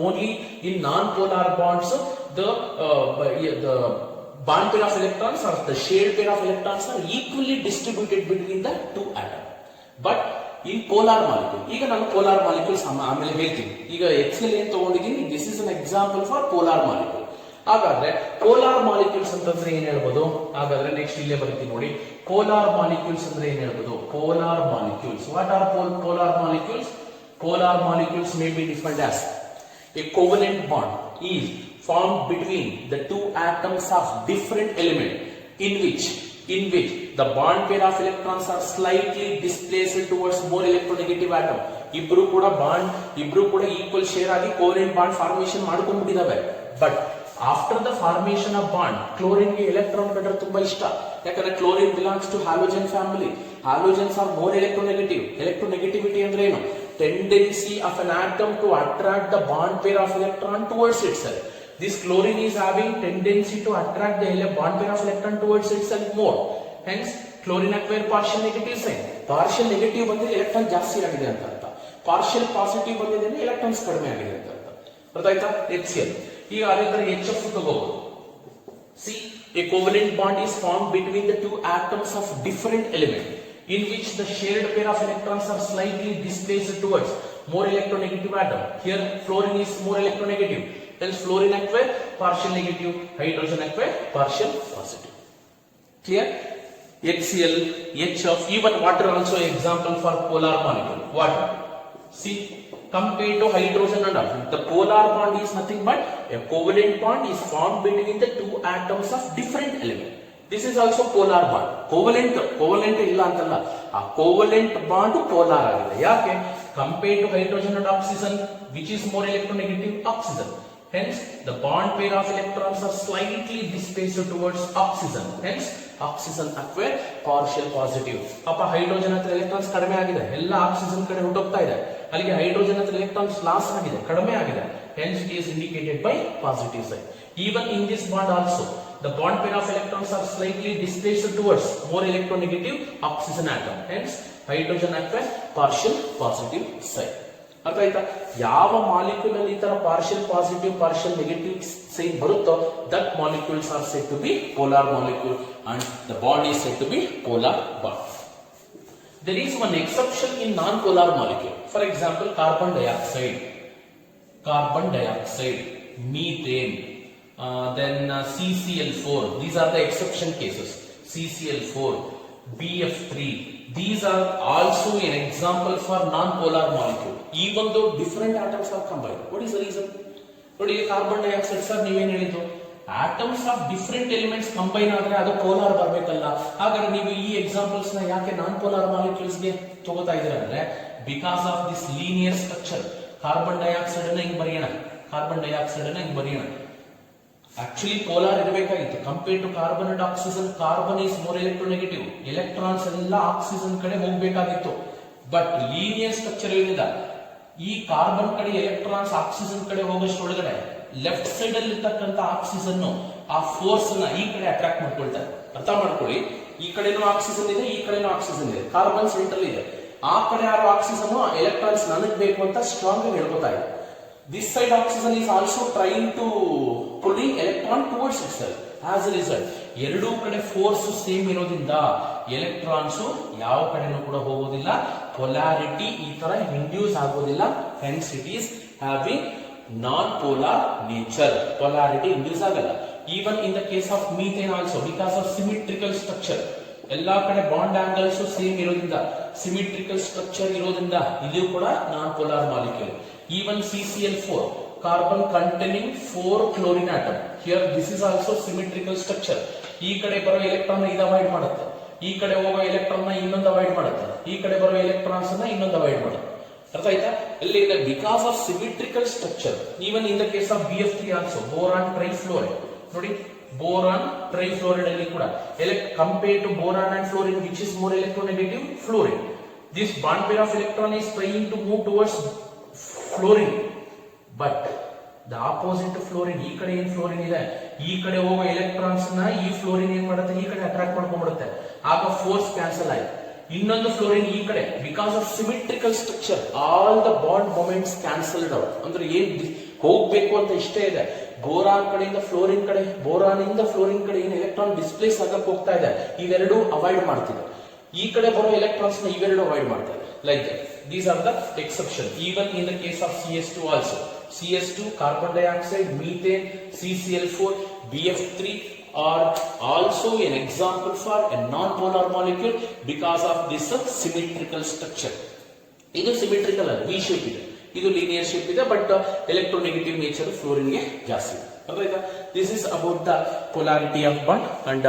Only in non polar bonds the bond pair of electrons or the shared pair of electrons are equally distributed between the two atoms. But in polar molecule, ಈಗ ನಾನು polar molecules ಆಮೇಲೆ ಹೇಳ್ತೀನಿ. ಈಗ HCl ಏನ್ ತಗೊಂಡಿದ್ದೀನಿ, this is an example for polar molecule. ಹಾಗಾದ್ರೆ polar molecules ಅಂತಂದ್ರೆ ಏನ್ ಹೇಳ್ಬೋದು? ಹಾಗಾದ್ರೆ ನೆಕ್ಸ್ಟ್ ಇಲ್ಲೇ ಬರ್ತೀನಿ ನೋಡಿ. polar molecules ಅಂದ್ರೆ ಏನ್ ಹೇಳ್ಬೋದು? polar molecules, what are polar molecules? Polar molecules may be defined as a covalent bond is formed between the two atoms of different element in which the bond pair of electrons are slightly displaced towards more electronegative atom. ಇಬ್ರು ಕೂಡ equal share ಆಗಿ covalent bond formation ಮಾಡ್ಕೊಂಡ್ಬಿಟ್ಟಿದಾವೆ. But after the formation of bond chlorine ಗೆ electron ಕಂಡ್ರೆ ತುಂಬಾ ಇಷ್ಟ, ಯಾಕಂದ್ರೆ chlorine belongs to halogen family. Halogens are more electronegative. Electronegativity ಅಂದ್ರೆ ಏನು? Tendency of an atom to attract the bond pair of electron towards itself. This chlorine is having tendency to attract the bond pair of electron towards itself more. Hence, chlorine acquire partial negative sign. Partial negative ಬಂದ್ರೆ electron ಜಾಸ್ತಿ ಆಗಿದೆ ಅಂತ ಅರ್ಥ. Partial positive ಬಂದಿದೆ ಅಂದ್ರೆ electrons ಕಡಿಮೆ ಆಗಿದೆ ಅಂತ ಅರ್ಥ. ಅರ್ಥ ಆಯ್ತಾ? HCl. ಈಗ ಅದೇ ತರ HF ತಗೋಬಹುದು. See, a covalent bond is formed between the two atoms of different element in which the shared pair of electrons are slightly displaced towards more electronegative atom. Here fluorine is more electronegative, hence fluorine acquire partial negative, hydrogen acquire partial positive. Clear? HCl, HF, even water also example for polar molecule. Water. See, compared to hydrogen and oxygen, the polar bond is nothing but a covalent bond is formed between the two atoms of different element. This is also polar bond. Covalent ಇಲ್ಲ ಅಂತಲ್ಲ, ಆ covalent bond polar ಆಗಿದೆ. ಯಾಕೆ? Compared to hydrogen and oxygen, which is more electronegative? Oxygen. Hence, the bond pair of electrons are slightly displaced towards oxygen. Hence, oxygen acquire partial positive. ಪಾಪ hydrogen ಹತ್ರ electrons ಕಡಿಮೆ ಆಗಿದೆ, ಎಲ್ಲ oxygen ಕಡೆ ಹೊರಟೋಗ್ತಾ ಇದೆ. ಅಲ್ಲಿಗೆ ಹೈಡ್ರೋಜನ್ ಹತ್ರ ಎಲೆಕ್ಟ್ರಾನ್ಸ್ ಲಾಸ್ ಆಗಿದೆ, ಕಡಿಮೆ ಆಗಿದೆ. Hence, it is indicated by positive sign. Even in this bond also, the bond pair of electrons are slightly displaced towards more electronegative oxygen atom. Hence, hydrogen acquire partial positive sign. ಅರ್ಥ ಆಯ್ತಾ? ಯಾವ molecule ಅಲ್ಲಿ ಈ ತರ partial positive partial negative sign ಬರುತ್ತೋ that molecules are said to be polar molecule and the bond is said to be polar bond. There is one exception in non-polar molecule. For example, carbon dioxide, methane, then CCl4. These are the exception cases. CCl4, BF3. These are also an example for non-polar molecule. Even though different atoms are combined. What is the reason? ನೋಡಿ, carbon dioxide sir ನೀವೇನು ಹೇಳಿದ್ದು? Atoms of different elements combine ಆದ್ರೆ ಅದು polar ಬರಬೇಕಲ್ಲ. ಹಾಗಾದ್ರೆ ನೀವು ಈ examples ನ ಯಾಕೆ ನಾನ್ ಪೋಲಾರ್ ಮಾಲಿಕ್ಯೂಲ್ಸ್ ಗೆ ತಗೋತಾ ಇದ್ದೀರಾ ಅಂದ್ರೆ, because of this linear structure. Carbon dioxide ಅನ್ನ ಹಿಂಗ್ ಬರೆಯೋಣ. ಆಕ್ಚುಲಿ ಪೋಲಾರ್ ಇರಬೇಕಾಗಿತ್ತು. Compare to carbon and oxygen, carbon is more electronegative. Electrons ಎಲ್ಲ ಆಕ್ಸಿಜನ್ ಕಡೆ ಹೋಗ್ಬೇಕಾಗಿತ್ತು. ಬಟ್ ಲೀನಿಯರ್ ಸ್ಟ್ರಕ್ಚರ್ ಏನಿದೆ, ಈ ಕಾರ್ಬನ್ ಕಡೆ ಎಲೆಕ್ಟ್ರಾನ್ಸ್ ಆಕ್ಸಿಜನ್ ಕಡೆ ಹೋಗೋಷ್ಟೊಳಗಡೆ ಲೆಫ್ಟ್ ಸೈಡ್ ಅಲ್ಲಿ ಇರ್ತಕ್ಕಂಥ ಆಕ್ಸಿಜನ್ ಆ ಫೋರ್ಸ್ ನ ಈ ಕಡೆ ಅಟ್ರಾಕ್ಟ್ ಮಾಡ್ಕೊಳ್ತಾರೆ. ಅರ್ಥ ಮಾಡ್ಕೊಳ್ಳಿ, ಈ ಕಡೆನೂ ಆಕ್ಸಿಜನ್ ಇದೆ, ಈ ಕಡೆನೂ ಆಕ್ಸಿಜನ್ ಇದೆ, ಕಾರ್ಬನ್ ಸೆಂಟ್ರಲ್ ಇದೆ. ಆ ಕಡೆ ಯಾರು ಆಕ್ಸಿಜನ್ ಎಲೆಕ್ಟ್ರಾನ್ಸ್ ನನಗ್ ಬೇಕು ಅಂತ ಸ್ಟ್ರಾಂಗ್ ಆಗಿ ಹೇಳ್ಕೊತಾ ಇದೆ. This side oxygen is also trying to pulling electron towards itself. As a result ಎರಡೂ ಕಡೆ ಫೋರ್ಸ್ ಸೇಮ್ ಇರೋದ್ರಿಂದ ಎಲೆಕ್ಟ್ರಾನ್ಸ್ ಯಾವ ಕಡೆನೂ ಕೂಡ ಹೋಗೋದಿಲ್ಲ, ಪೊಲಾರಿಟಿ ಈ ತರ ಇಂಡ್ಯೂಸ್ ಆಗೋದಿಲ್ಲ. Hence it is having non polar nature. Polarity induce ಆಗಲ್ಲ. Even in the case of methane also because of symmetrical structure, ಎಲ್ಲಾ ಕಡೆ ಬಾಂಡ್ ಆಂಗಲ್ಸ್ ಸೇಮ್ ಇರೋದ್ರಿಂದ, ಸಿಮಿಟ್ರಿಕಲ್ ಸ್ಟ್ರಕ್ಚರ್ ಇರೋದ್ರಿಂದ ಇದು ಕೂಡ non polar molecule. Even CCl4 carbon containing 4 chlorine atom, here this is also symmetrical structure. ಈ ಕಡೆ ಬರೋ electron ಇದು ಅವಾಯ್ಡ್ ಮಾಡುತ್ತೆ, ಈ ಕಡೆ ಹೋಗೋ ಎಲೆಕ್ಟ್ರಾನ್ ನ ಇನ್ನೊಂದು ಅವಾಯ್ಡ್ ಮಾಡುತ್ತೆ, ಈ ಕಡೆ ಬರೋ ಎಲೆಕ್ಟ್ರಾನ್ಸ್ ಅನ್ನ ಇನ್ನೊಂದು ಅವಾಯ್ಡ್ ಮಾಡುತ್ತೆ. ಅರ್ಥ ಆಯ್ತಾ? ಅಲ್ಲಿ because of symmetrical structure. Even in the case of BF3 also, boron trifluoride ನೋಡಿ, ಬೋರಾನ್ ಟ್ರೈಫ್ಲೋರೈಡ್ ಅಲ್ಲಿ ಕೂಡ compare to boron and fluorine which is more electronegative, fluorine. This bond pair of electron is trying to move towards fluorine, but the opposite to fluorine, ಈ ಕಡೆ ಏನ್ fluorine ಇದೆ, ಈ ಕಡೆ ಹೋಗೋ ಎಲೆಕ್ಟ್ರಾನ್ಸ್ ನ ಈ ಫ್ಲೋರಿನ್ ಏನ್ ಮಾಡುತ್ತೆ, ಈ ಕಡೆ ಅಟ್ರಾಕ್ಟ್ ಮಾಡ್ಕೊಂಡ್ಬಿಡುತ್ತೆ, ಆಗ ಫೋರ್ಸ್ ಕ್ಯಾನ್ಸಲ್ ಆಯ್ತು. ಇನ್ನೊಂದು ಫ್ಲೋರಿನ್ ಈ ಕಡೆ, because of symmetrical structure all the bond moments cancelled out. ಅಂದ್ರೆ ಏನ್ ಹೋಗ್ಬೇಕು ಅಂತ ಇಷ್ಟೇ ಇದೆ, ಬೋರಾನ್ ಕಡೆಯಿಂದ ಫ್ಲೋರಿನ್ ಕಡೆ, ಬೋರಾನ್ ಇಂದ ಫ್ಲೋರಿನ್ ಕಡೆ ಏನ್ ಎಲೆಕ್ಟ್ರಾನ್ ಡಿಸ್ಪ್ಲೇಸ್ ಆಗಕ್ಕೆ ಹೋಗ್ತಾ ಇದೆ, ಇವೆರಡು ಅವಾಯ್ಡ್ ಮಾಡ್ತಿದೆ. ಈ ಕಡೆ ಬರೋ ಎಲೆಕ್ಟ್ರಾನ್ಸ್ ನ ಇವೆರಡು ಅವಾಯ್ಡ್ ಮಾಡ್ತಾರೆ. Like that, these are the exception. Even in the case of CS2 also, CS2, carbon dioxide, methane, CCl4, BF3 are also an example for a non-polar molecule because of this symmetrical structure. ಇದು symmetrical ಅಲ್ಲ, V shape ಇದೆ, ಇದು linear shape ಇದೆ, but electronegative nature fluorine ಗೆ ಜಾಸ್ತಿ. ಅರ್ಥಾಯ್ತಾ? This is about the polarity of bond and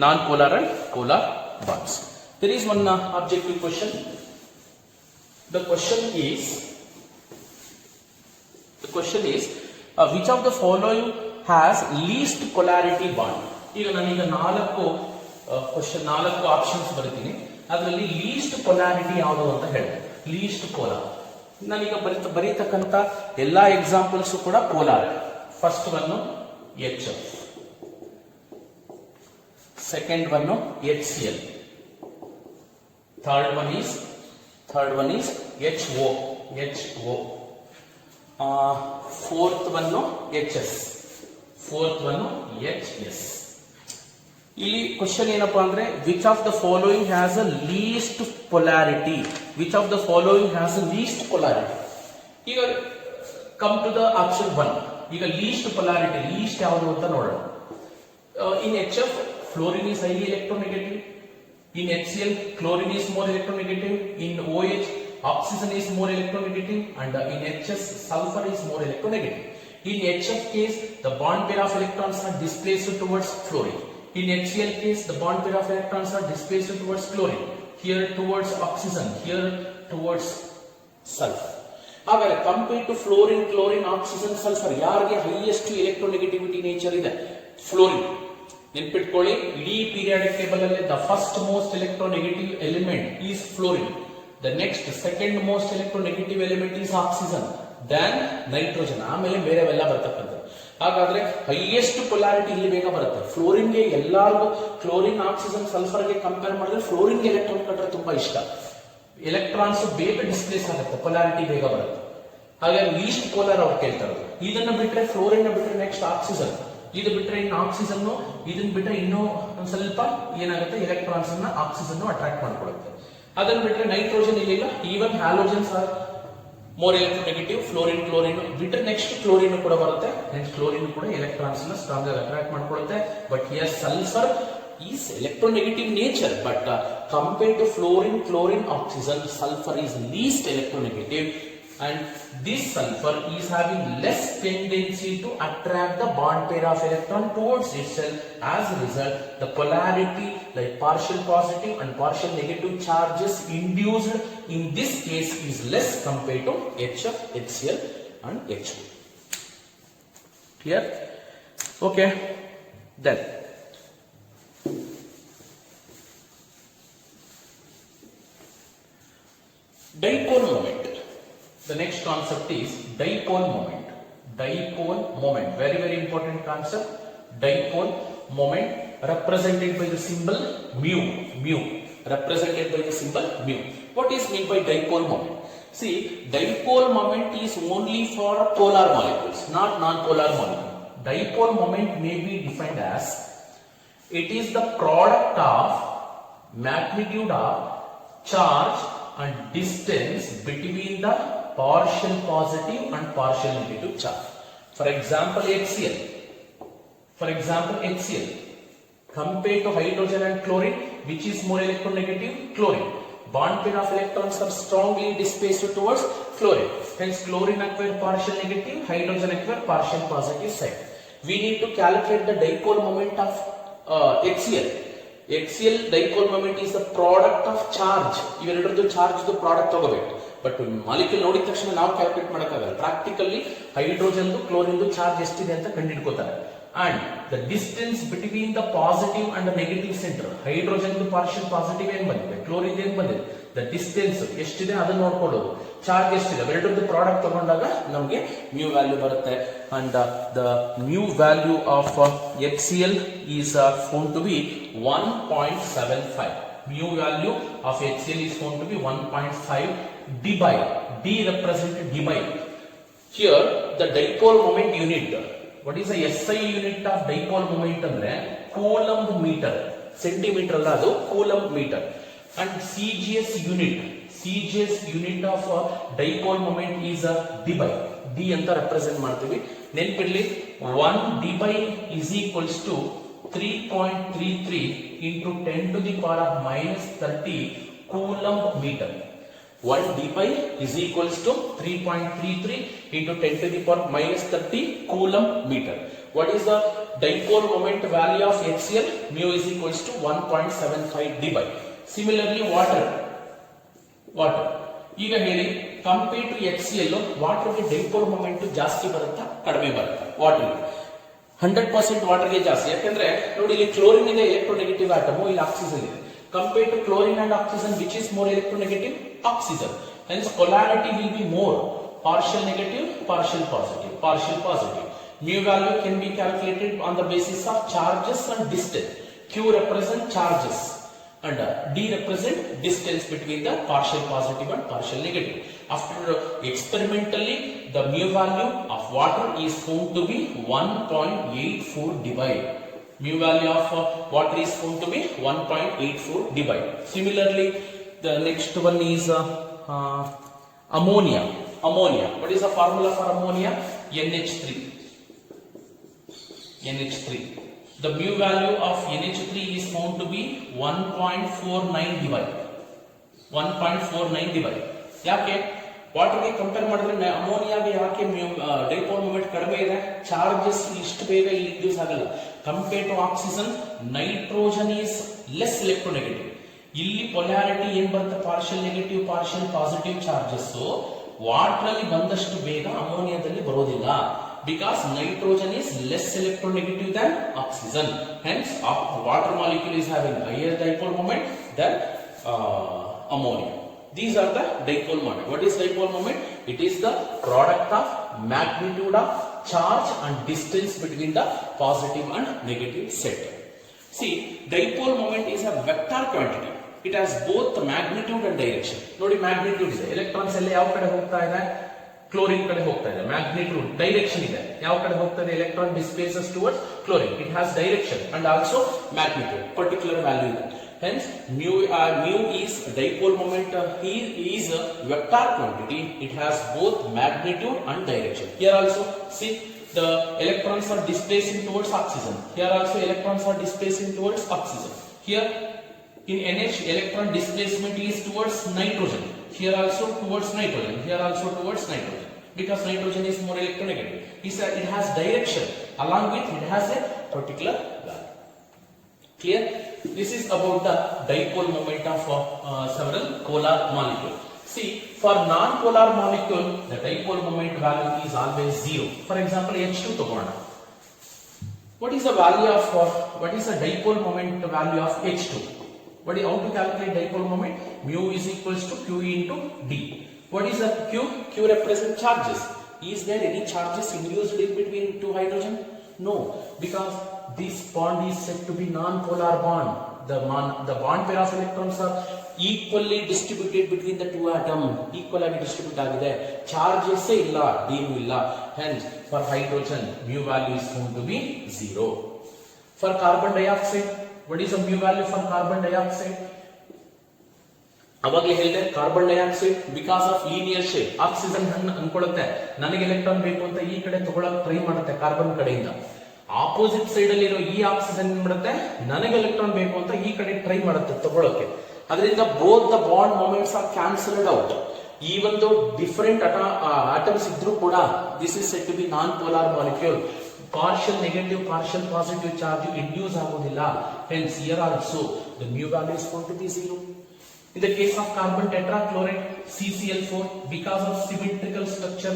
non polar and polar bonds. There is one objective question. The question is which of the following has least polarity bond? ಈಗ ನಾನೀಗ 4 options ಬರ್ತೀನಿ, ಅದರಲ್ಲಿ list polarity ಯಾವುದು ಅಂತ ಹೇಳ್ತೀನಿ. List polar ನಾನೀಗ ಬರೀತಕ್ಕಂತ ಎಲ್ಲಾ examples ಕೂಡ polar. First one HF, second one HCl, third one is HO, fourth one HS, HS. ಇಲ್ಲಿ ಕ್ವಶನ್ ಏನಪ್ಪಾ ಅಂದ್ರೆ which of the following has a least polarity, which of the following has a least polarity. ಈಗ come to the option 1. ಈಗ least polarity, least ಯಾವುದು ಅಂತ ನೋಡೋಣ. ಇನ್ HF fluorine is highly electronegative. In HCl, chlorine is more electronegative. In OH, oxygen is more electronegative, and in HS, sulfur is more electronegative. In HF case, the bond pair of electrons are displaced towards fluorine. In HCl case, the bond pair of electrons are displaced towards chlorine. Here towards oxygen, here towards sulfur. ಹಾಗಾದ್ರೆ compare to fluorine, chlorine, oxygen, sulphur ಯಾರಿಗೆ highest electronegativity nature ಇದೆ? Fluorine. ನೆನ್ಪಿಟ್ಕೊಳ್ಳಿ, ಇಡೀ periodic table ಅಲ್ಲಿ the first most electronegative element is fluorine. The next second most electronegative element is oxygen, then nitrogen, ಆಮೇಲೆ ಬೇರೆವೆಲ್ಲ ಬರ್ತಕ್ಕಂಥದ್ದು. ಹಾಗಾದ್ರೆ ಹೈಯೆಸ್ಟ್ ಪೊಲಾರಿಟಿ ಇಲ್ಲಿ ಬೇಗ ಬರುತ್ತೆ. ಫ್ಲೋರಿನ್ಗೆ ಎಲ್ಲಾರ್ಗು ಕ್ಲೋರಿನ್, ಆಕ್ಸಿಜನ್, ಸಲ್ಫರ್ಗೆ ಕಂಪೇರ್ ಮಾಡಿದ್ರೆ ಫ್ಲೋರಿನ್ಗೆ ಎಲೆಕ್ಟ್ರಾನ್ ಕಂಡ್ರೆ ತುಂಬಾ ಇಷ್ಟ. ಎಲೆಕ್ಟ್ರಾನ್ಸ್ ಬೇಗ ಡಿಸ್ಪ್ಲೇಸ್ ಆಗುತ್ತೆ, ಪೊಲಾರಿಟಿ ಬೇಗ ಬರುತ್ತೆ. ಹಾಗಾಗಿ ಲೀಸ್ಟ್ ಪೋಲಾರ್ ಅವ್ರು ಕೇಳ್ತಾರೆ. ಇದನ್ನ ಬಿಟ್ರೆ ಫ್ಲೋರಿನ್ ಬಿಟ್ರೆ ನೆಕ್ಸ್ಟ್ ಆಕ್ಸಿಜನ್, ಇದು ಬಿಟ್ರೆ ಇನ್ನು ಆಕ್ಸಿಜನ್, ಇದನ್ನ ಬಿಟ್ರೆ ಇನ್ನೂ ಒಂದ್ ಸ್ವಲ್ಪ ಏನಾಗುತ್ತೆ, ಎಲೆಕ್ಟ್ರಾನ್ಸ್ ಅನ್ನ ಆಕ್ಸಿಜನ್ ಅಟ್ರಾಕ್ಟ್ ಮಾಡ್ಕೊಳ್ಳುತ್ತೆ. ಅದನ್ನ ಬಿಟ್ರೆ ನೈಟ್ರೋಜನ್ ಇಲ್ಲ, even halogens are more electronegative. Fluorine, chlorine ಬಿಟ್ರೆ ನೆಕ್ಸ್ಟ್ ಕ್ಲೋರಿನ್ ಕೂಡ ಬರುತ್ತೆ. ನೆಕ್ಸ್ಟ್ ಕ್ಲೋರಿನ್ ಕೂಡ ಎಲೆಕ್ಟ್ರಾನ್ಸ್ ನ ಸ್ಟ್ರಾಂಗ್ ಆಗಿ ಅಟ್ರಾಕ್ಟ್ ಮಾಡ್ಕೊಳ್ಳುತ್ತೆ. But here sulphur is electronegative nature, but compare to fluorine, chlorine, oxygen, sulphur is least electronegative. And this sulfur is having less tendency to attract the bond pair of electron towards itself. As a result, the polarity like partial positive and partial negative charges induced in this case is less compared to HF, HCl and HO. Clear? Okay. Then dipole moment. The next concept is dipole moment. Dipole moment, very very important concept. Dipole moment represented by the symbol mu. Mu represented by the symbol mu. What is meant by dipole moment? See, dipole moment is only for polar molecules, not non-polar molecule. dipole moment may be defined as it is the product of magnitude of charge and distance between the partial positive and partial negative charge. For example, HCl. Compared to hydrogen and chlorine, which is more electronegative? Chlorine. Bond pair of electrons are strongly displaced towards chlorine. Hence, chlorine acquire partial negative, hydrogen acquire partial positive side. We need to calculate the dipole moment of HCl. HCl dipole moment is the product of charge. ಇವೆರಡರದ್ದು charge product ತಗೋಬೇಕು. But molecule ನೋಡಿದ ತಕ್ಷಣ ನಾವು calculate ಮಾಡಕ್ಕಾಗಲ್ಲ. Practically hydrogen chlorine charge ಎಷ್ಟಿದೆ ಅಂತ ಕಂಡುಹಿಡ್ಕೋತಾರೆ. And the distance between the positive and the negative center, hydrogen partial positive ಏನು ಬಂದಿದೆ, ಕ್ಲೋರಿನ್ ಏನು ಬಂದಿದೆ, the distance ಎಷ್ಟಿದೆ ಅದನ್ನ ನೋಡ್ಕೊಳ್ಳೋದು, ಚಾರ್ಜ್ ಎಷ್ಟಿದೆ, ಎರಡರದ್ದು ಪ್ರಾಡಕ್ಟ್ ತಗೊಂಡಾಗ ನಮಗೆ mu ವ್ಯಾಲ್ಯೂ ಬರುತ್ತೆ. And the mu value of HCl is found to be 1.75. Mu value of HCl is found to be 1.5 dBi. D represent dBi. Here the dipole moment unit. What is the SI unit of dipole moment ಅಂದ್ರೆ coulomb metre, centimetre ಅಲ್ಲ ಅದು coulomb metre. And CGS unit of dipole moment is dBi. D ಅಂತ represent ಮಾಡ್ತೀವಿ. ನೆನಪಿರಲಿ, 1 dBi is equals to 3.33 into 10 to the power of minus 30 coulomb metre. 1 dBi is equals to 3.33 into 10 to the power minus 30 coulomb meter. What is the dipole moment value of HCl? Mu is equals to 1.75 dBi. Similarly, water. ಈಗ ಹೇಳಿ, compare to HCl, ವಾಟರ್ಗೆ dipole moment ಜಾಸ್ತಿ ಬರುತ್ತಾ ಕಡಿಮೆ ಬರುತ್ತಾ? Water 100% ವಾಟರ್ಗೆ ಜಾಸ್ತಿ. ಯಾಕಂದ್ರೆ ನೋಡಿ, ಇಲ್ಲಿ ಕ್ಲೋರಿನ್ ಇದೆ, ಎಲೆಕ್ಟ್ರೋನೆಗೆಟಿವ್ ಆಟಮ್, ಇಲ್ಲಿ ಆಕ್ಸಿಜನ್ ಇದೆ. Compared to chlorine and oxygen, which is more electronegative? Oxygen. Hence, polarity will be more partial negative, partial positive. Mu value can be calculated on the basis of charges and distance. Q represent charges and D represent distance between the partial positive and partial negative. After experimentally, the mu value of water is found to be 1.84 dBi. Mu value of water is found to be 1.84 dBi. Similarly, the next one is ammonia. What is the formula for ammonia? NH3. The mu value of NH3 is found to be 1.49 dBi. ಯಾಕೆ ವಾಟರ್ಗೆ compare ಮಾಡಿದ್ರೆ ಅಮೋನಿಯಾಗೆ ಯಾಕೆ dipole moment ಕಡಿಮೆ ಇದೆ? Charges ಇಷ್ಟು ಬೇಗ induce ಆಗಲ್ಲ. Compare to oxygen, nitrogen is less electronegative. ಇಲ್ಲಿ polarity ಏನ್ ಬರುತ್ತೆ? Partial negative, partial positive charges water ಅಲ್ಲಿ ಬಂದಷ್ಟು ಬೇಗ ಅಮೋನಿಯಾದಲ್ಲಿ ಬರೋದಿಲ್ಲ. Because nitrogen is less electronegative than oxygen. Hence, water molecule is having higher dipole moment than ammonia. These are the dipole moment. What is dipole moment? It is the product of magnitude of charge and distance between the positive and negative set. See, dipole moment is a vector quantity. It has both the magnitude and direction. Nodi magnitude ಇದೆ. Electrons ಎಲ್ಲ ಯಾವ ಕಡೆ ಹೋಗ್ತಾ ಇದೆ? Chlorine ಕಡೆ ಹೋಗ್ತಾ ಇದೆ. Magnitude direction ಇದೆ. ಯಾವ ಕಡೆ ಹೋಗ್ತಾ ಇದೆ? Electron displaces towards chlorine. It has direction and also magnitude, particular value ಇದೆ. Hence, mu is dipole moment is a vector quantity. It has both magnitude and direction. Here also, see, the electrons are displacing towards oxygen. Here also, electrons are displacing towards oxygen. Here, in NH, electron displacement is towards nitrogen. Here also towards nitrogen. Here also towards nitrogen. Because nitrogen is more electronegative. It has direction. Along with it has a particular value. Clear? This is about the dipole moment of several polar molecules. See, for non-polar molecule, the dipole moment value is always 0. For example, H2 ತಗೋಣ. What is the value of what is the dipole moment value of H2? How to calculate dipole moment? Mu is equals to Q into D. What is the Q? Q represents charges. Is there any charges induced in between two hydrogen? No, because this bond is said to be non-polar bond. The bond pair of electrons are equally distributed between the two atoms. Equally distributed agide. Charges ಇಲ್ಲ, D ಇಲ್ಲ. Hence, For hydrogen, mu value is found to be 0. For carbon dioxide, what is the mu value for carbon dioxide? ಅವಾಗಲೇ ಹೇಳಿದೆ carbon dioxide because of linear shape, oxygen ಅನ್ಕೊಳ್ಳುತ್ತೆ ನನಗೆ electron ಬೇಕು ಅಂತ ಈ ಕಡೆ ತಗೊಳಕ್ ಟ್ರೈ ಮಾಡುತ್ತೆ ಕಾರ್ಬನ್ ಕಡೆಯಿಂದ. ಆಪೋಸಿಟ್ ಸೈಡ್ ಅಲ್ಲಿ ಇರೋ ಈ ಆಕ್ಸಿಜನ್ ಏನ್ ಮಾಡುತ್ತೆ ನನಗೆ ಎಲೆಕ್ಟ್ರಾನ್ ಬೇಕು ಅಂತ ಈ ಕಡೆ ಟ್ರೈ ಮಾಡುತ್ತೆ ತಗೊಳಕ್ಕೆ. ಅದರಿಂದ both the bond moments are cancelled out. ಈ ಒಂದು ಡಿಫರೆಂಟ್ ಆಟಮ್ಸ್ ಇದ್ರೂ ಕೂಡ this is set to be non polar molecule. Partial negative partial positive charge induce ಆಗೋದಿಲ್ಲ. Hence here also the mu value is going to be 0. In the case of carbon tetrachloride, CCl4, because of symmetrical structure,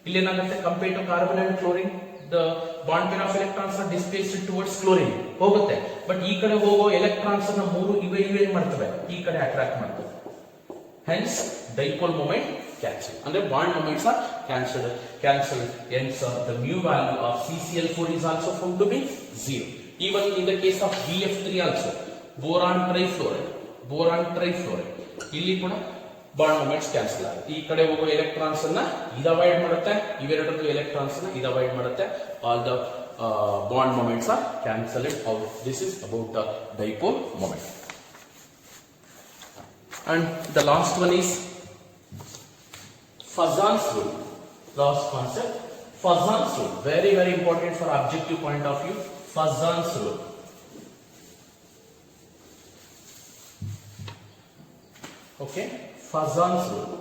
ಇಲ್ಲಿ ಏನಾಗುತ್ತೆ compared to carbon and chlorine, the bond pair of electrons are displaced towards chlorine ಹೋಗುತ್ತೆ. But ಈ ಕಡೆ ಹೋಗೋ electrons ಅನ್ನ ಮೂರು ಇವೆ ಮಾಡ್ತವೆ, ಈ ಕಡೆ ಅಟ್ರಾಕ್ಟ್ ಮಾಡ್ತವೆ. Hence dipole moment cancel. ಅಂದ್ರೆ bond moments are cancelled. Hence the mu value of CCl4 is also found to be 0. Even in the case of BF3 also, boron trifluoride, ಇಲ್ಲಿ ಕೂಡ ಬಾಂಡ್ ಮೊಮೆಂಟ್ಸ್ ಕ್ಯಾನ್ಸಲ್ ಆಗುತ್ತೆ. ಈ ಕಡೆ ಹೋಗೋ electrons ಅನ್ನ ಇದು avoid ಮಾಡುತ್ತೆ, ಇವೆರಡರದ್ದು ಎಲೆಕ್ಟ್ರಾನ್ಸ್ ಅನ್ನ ಇದು ಅವಾಯ್ಡ್ ಮಾಡುತ್ತೆ. All the bond moments are cancelled out. This is about the dipole moment. And the last one is Fazan's rule. Last concept, Fazan's rule. Very, very important for objective point of view. Fazan's rule. Okay, Fazan's rule.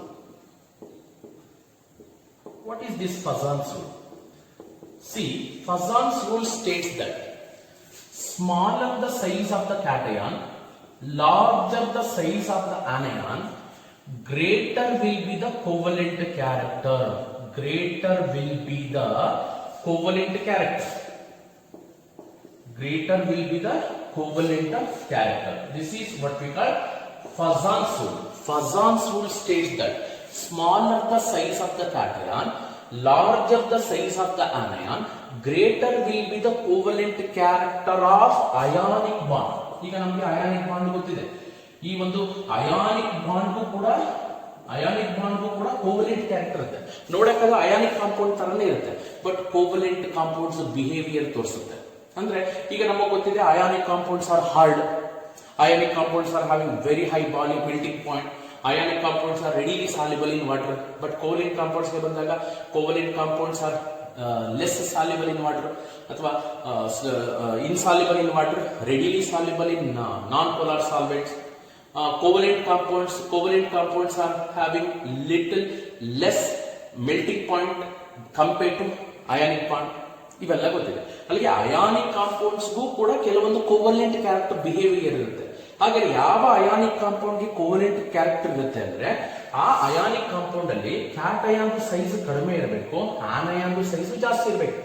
What is this Fazan's rule? See, Fazan's rule states that smaller the size of the cation, larger the size of the anion, greater will be the covalent character. Greater will be the covalent character. Greater will be the covalent character. This is what we call Fazan's rule. Fazan's rule states that smaller the size of the cation, larger the size of the anion, greater will be the covalent character of ionic bond. ಈಗ ನಮಗೆ ionic bond ಗೊತ್ತಿದೆ. ಈ ಒಂದು ionic ಬಾಂಡ್ಗೂ ಕೂಡ covalent character ಇರುತ್ತೆ. ನೋಡಕ್ಕಾಗ ionic compound ತರನೇ ಇರುತ್ತೆ, but covalent compounds behaviour ತೋರಿಸುತ್ತೆ. ಅಂದ್ರೆ ಈಗ ನಮಗೆ ಗೊತ್ತಿದೆ ionic compounds are hard, ionic compounds are having very high volume melting point, ionic compounds are readily soluble in water. But covalent compounds ಗೆ ಬಂದಾಗ covalent compounds are less soluble in water ಅಥವಾ insoluble in water, readily soluble in non-polar solvents. Covalent compounds are having little less melting point compared to ionic bond. ಇವೆಲ್ಲ ಗೊತ್ತಿದೆ. ಅಲ್ಲಿಗೆ ionic ಕಾಂಪೌಂಡ್ಸ್ಗೂ ಕೂಡ ಕೆಲವೊಂದು covalent character behaviour ಇರುತ್ತೆ. ಹಾಗೆ ಯಾವ ionic ಕಾಂಪೌಂಡ್ಗೆ covalent character ಇರುತ್ತೆ ಅಂದ್ರೆ ಆ ಅಯಾನಿಕ್ ಕಾಂಪೌಂಡ್ ಅಲ್ಲಿ ಕ್ಯಾಟಯಾನ್ ಸೈಜ್ ಕಡಿಮೆ ಇರಬೇಕು, ಆನಯಾನ್ ಸೈಜ್ ಜಾಸ್ತಿ ಇರಬೇಕು.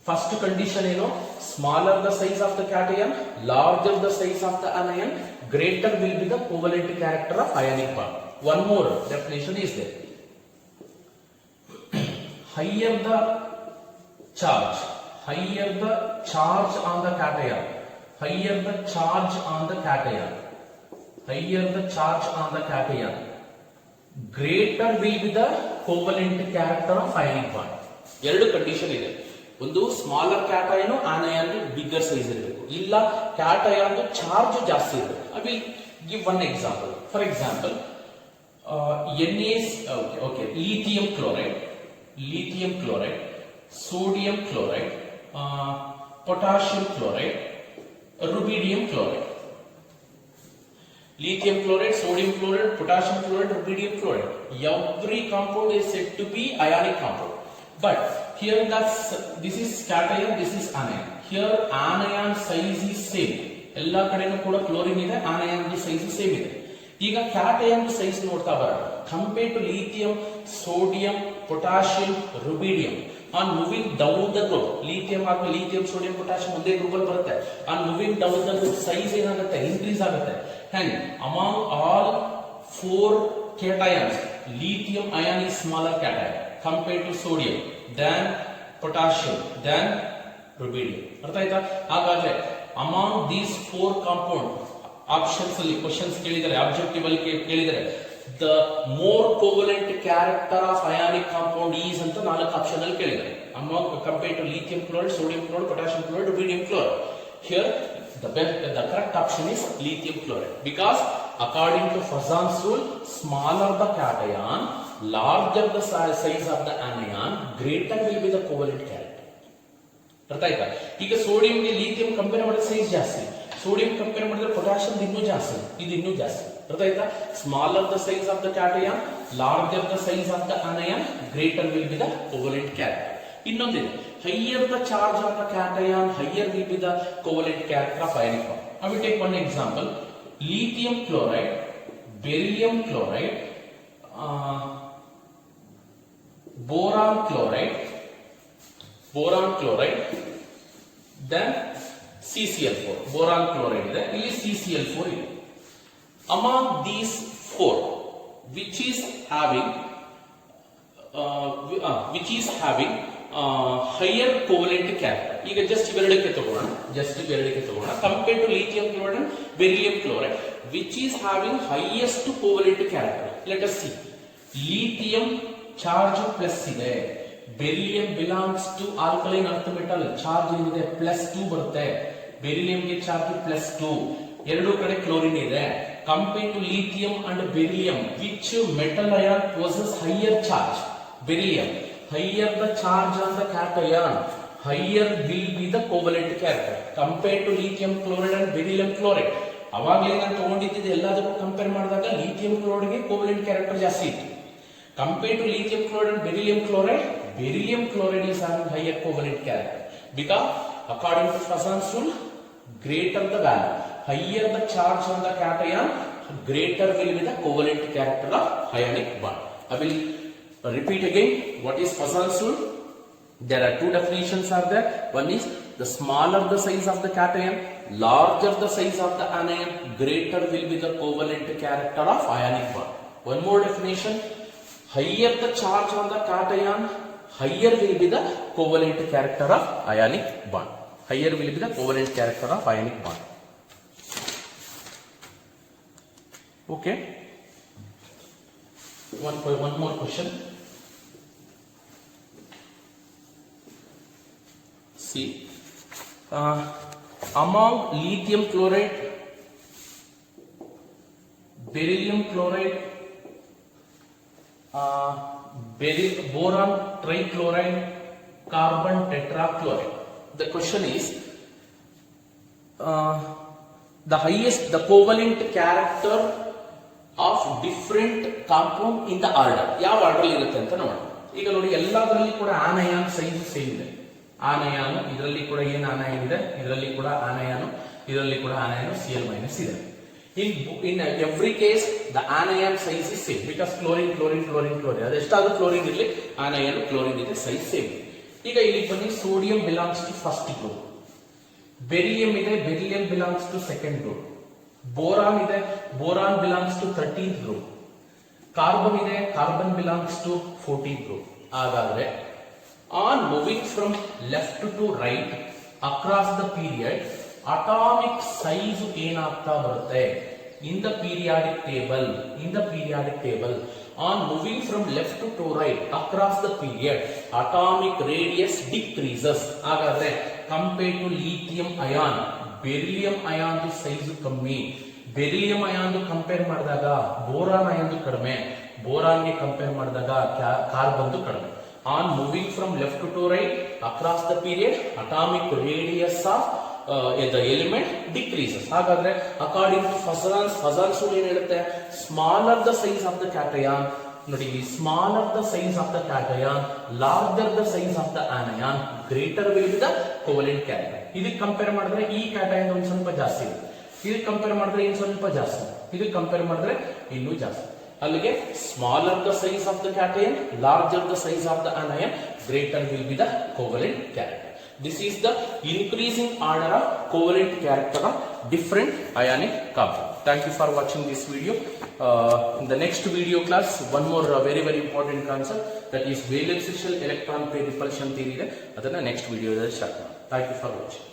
ಫಸ್ಟ್ ಕಂಡೀಷನ್ ಏನು? Smaller the size of the cation, larger the size of the anion, greater will be the covalent character of ionic bond. One more definition is there. higher the charge on the cation, higher the charge on the cation, greater will be the covalent character of ionic bond. ಎರಡು condition ಇದೆ. ಒಂದು smaller cation, anion bigger size ಇರಬೇಕು, ಇಲ್ಲ cation charge ಜಾಸ್ತಿ ಇರಬೇಕು. I will give one example. For example lithium chloride, sodium chloride, potassium chloride, rubidium chloride. Lithium chloride, sodium chloride, potassium chloride, rubidium chloride. Every compound is said to be ionic compound. But here this is cation, this is anion. Here anion size is same. ಎಲ್ಲಾ ಕಡೆನೂ ಕೂಡ chlorine ಇದೆ, anion size same ಇದೆ. ಈಗ cation size ನೋಡ್ತಾ ಬರೋಣ. Compare to lithium, sodium, potassium, rubidium, on moving down the group, lithium ಆದ್ಮೇಲೆ lithium, sodium, potassium ಒಂದೇ ಗ್ರೂಪ್ ಅಲ್ಲಿ ಬರುತ್ತೆ. On moving down the group size ಏನಾಗುತ್ತೆ? ಇನ್ಕ್ರೀಸ್ ಆಗುತ್ತೆ. ಹ್ಯಾಂಗ್ among all 4 cations, lithium ion is smaller cation compared to sodium, then potassium, then rubidium. ಅರ್ಥ ಆಯ್ತಾ? ಹಾಗಾದ್ರೆ ಅಮಾಂಗ್ ದೀಸ್ 4 ಕಾಂಪೌಂಡ್ ಆಪ್ಷನ್ಸ್ ಅಲ್ಲಿ ಕ್ವಶನ್ಸ್ ಕೇಳಿದರೆ, ಆಬ್ಜೆಕ್ಟಿವ್ ಅಲ್ಲಿ ಕೇಳಿದರೆ, the more covalent character of ionic compound is ಅಂತ 4 ಆಪ್ಷನ್ ಅಲ್ಲಿ ಕೇಳಿದ್ದಾರೆ. among compared to lithium chloride, sodium chloride, potassium chloride, rubidium chloride. Here the correct option is lithium chloride, because according to Fazan's rule, smaller the cation, larger the size of the anion, greater will be the covalent character. ಅರ್ಥ ಆಯ್ತಾ? ಈಗ ಸೋಡಿಯಂಗೆ lithium compare ಮಾಡಿದ್ರೆ size ಜಾಸ್ತಿ, sodium compare ಮಾಡಿದ್ರೆ potassium ಇನ್ನೂ ಜಾಸ್ತಿ, ಇದು ಇನ್ನೂ ಜಾಸ್ತಿ. ಅರ್ಥ ಆಯ್ತಾ? Smaller the size of the cation, larger the size of the anion, greater will be the covalent character. ಇನ್ನೊಂದಿದೆ, higher the charge of the cation, higher will be the covalent character of ionic bond. I will take one example. Lithium chloride, beryllium chloride, boron chloride, then CCl4. boron chloride ಇದೆ, ಇಲ್ಲಿ CCl4 ಇದೆ. Among these four, which is having higher covalent character. ಈಗ just ಇವೆರಡಕ್ಕೆ ತಗೋಣ, compare to lithium chloride and beryllium chloride, which is having highest covalent character. Let us see. Lithium charge plus ಇದೆ, beryllium belongs to alkaline earth metal, charge ಏನಿದೆ +2 ಬರುತ್ತೆ, ಬೆರಿಲಿಯಂಗೆ charge +2, ಎರಡೂ ಕಡೆ chlorine ಇದೆ. Compared to lithium and beryllium, which metal ion possesses higher charge? Beryllium. Higher the charge on the cation, higher will be the covalent character. Compared to lithium chloride and beryllium chloride. ಅವಾಗಲೇ ನಾನು ತಗೊಂಡಿದ್ದೆ ಎಲ್ಲದಕ್ಕೂ compare ಮಾಡಿದಾಗ lithium ಕ್ಲೋರೈಡ್ಗೆ covalent character ಜಾಸ್ತಿ ಇತ್ತು. Compared to lithium chloride and beryllium chloride is having higher covalent character, because according to Fazan's rule, greater the value, higher the charge on the cation, greater will be the covalent character of ionic bond. I will repeat again what is Fazan's rule. There are two definitions are there. One is the smaller the size of the cation, larger the size of the anion, greater will be the covalent character of ionic bond. One more definition, higher the charge on the cation, higher will be the covalent character of ionic bond. Higher will be the covalent character of ionic bond. Okay. One more question. See, among lithium chloride, beryllium chloride, boron trichloride, carbon tetrachloride. The question is, the covalent character of different compound in the order. ಯಾವ order ಇರುತ್ತೆ ಅಂತ ನೋಡೋಣ. ಈಗ ನೋಡಿ, ಎಲ್ಲದರಲ್ಲಿ ಕೂಡ anion size same ಇದೆ. Anion ಇದರಲ್ಲಿ ಕೂಡ ಏನು ಆನಯಾನ್ ಇದೆ, ಇದರಲ್ಲಿ ಕೂಡ ಆನಯಾನ್, ಇದರಲ್ಲಿ ಕೂಡ ಆನಯಾನ್ Cl- ಇದೆ. In every case the anion size is same, because chlorine ಅದೆಷ್ಟಾದ್ರೂ ಕ್ಲೋರಿನ್ ಇರಲಿ, ಆನಯಾನ್ ಕ್ಲೋರಿನ್ ಇದೆ, ಸೈಜ್ ಸೇಮ್. ಈಗ ಇಲ್ಲಿ ಬನ್ನಿ, sodium belongs to first group, beryllium ಇದೆ, beryllium belongs to second group, boron ಇದೆ, boron belongs to 13th group, carbon ಇದೆ, carbon belongs to 14th group. ಹಾಗಾದ್ರೆ on moving from left to right across the period, atomic size ಏನಾಗ್ತಾ ಬರುತ್ತೆ in the periodic table, on moving from left to right across the period, atomic radius decreases. ಹಾಗಾದ್ರೆ compared to lithium ion, beryllium ion size ಕಮ್ಮಿ, beryllium ion compare ಮಾಡಿದಾಗ boron ion ಕಡಿಮೆ, ಬೋರಾನ್ಗೆ compare ಮಾಡಿದಾಗ carbon ಕಡಿಮೆ. On moving from left to right across the period, atomic radius of the element decreases. ಹಾಗಾದ್ರೆ according to Fazan's rule ಏನು ಹೇಳುತ್ತೆ, smaller the size of the cation, ನೋಡಿ, smaller the size of the cation, larger the size of the anion, greater will be the covalent character. ಇದಕ್ಕೆ compare ಮಾಡಿದ್ರೆ ಈ cation ಒಂದು ಸ್ವಲ್ಪ ಜಾಸ್ತಿ ಇದೆ, ಇದಕ್ಕೆ ಕಂಪೇರ್ ಮಾಡಿದ್ರೆ ಇನ್ನು ಸ್ವಲ್ಪ ಜಾಸ್ತಿ, ಇದಕ್ಕೆ ಕಂಪೇರ್ ಮಾಡಿದ್ರೆ ಇನ್ನೂ ಜಾಸ್ತಿ. ಅಲ್ಲಿಗೆ smaller the size of the cation, larger the size of the anion, greater will be the covalent character. This is the increasing order of covalent character of different ionic compound. Thank you for watching this video. In the next video class, one more very important concept, that is valence shell electron pair repulsion theory. Adana next video start. Thank you for watching.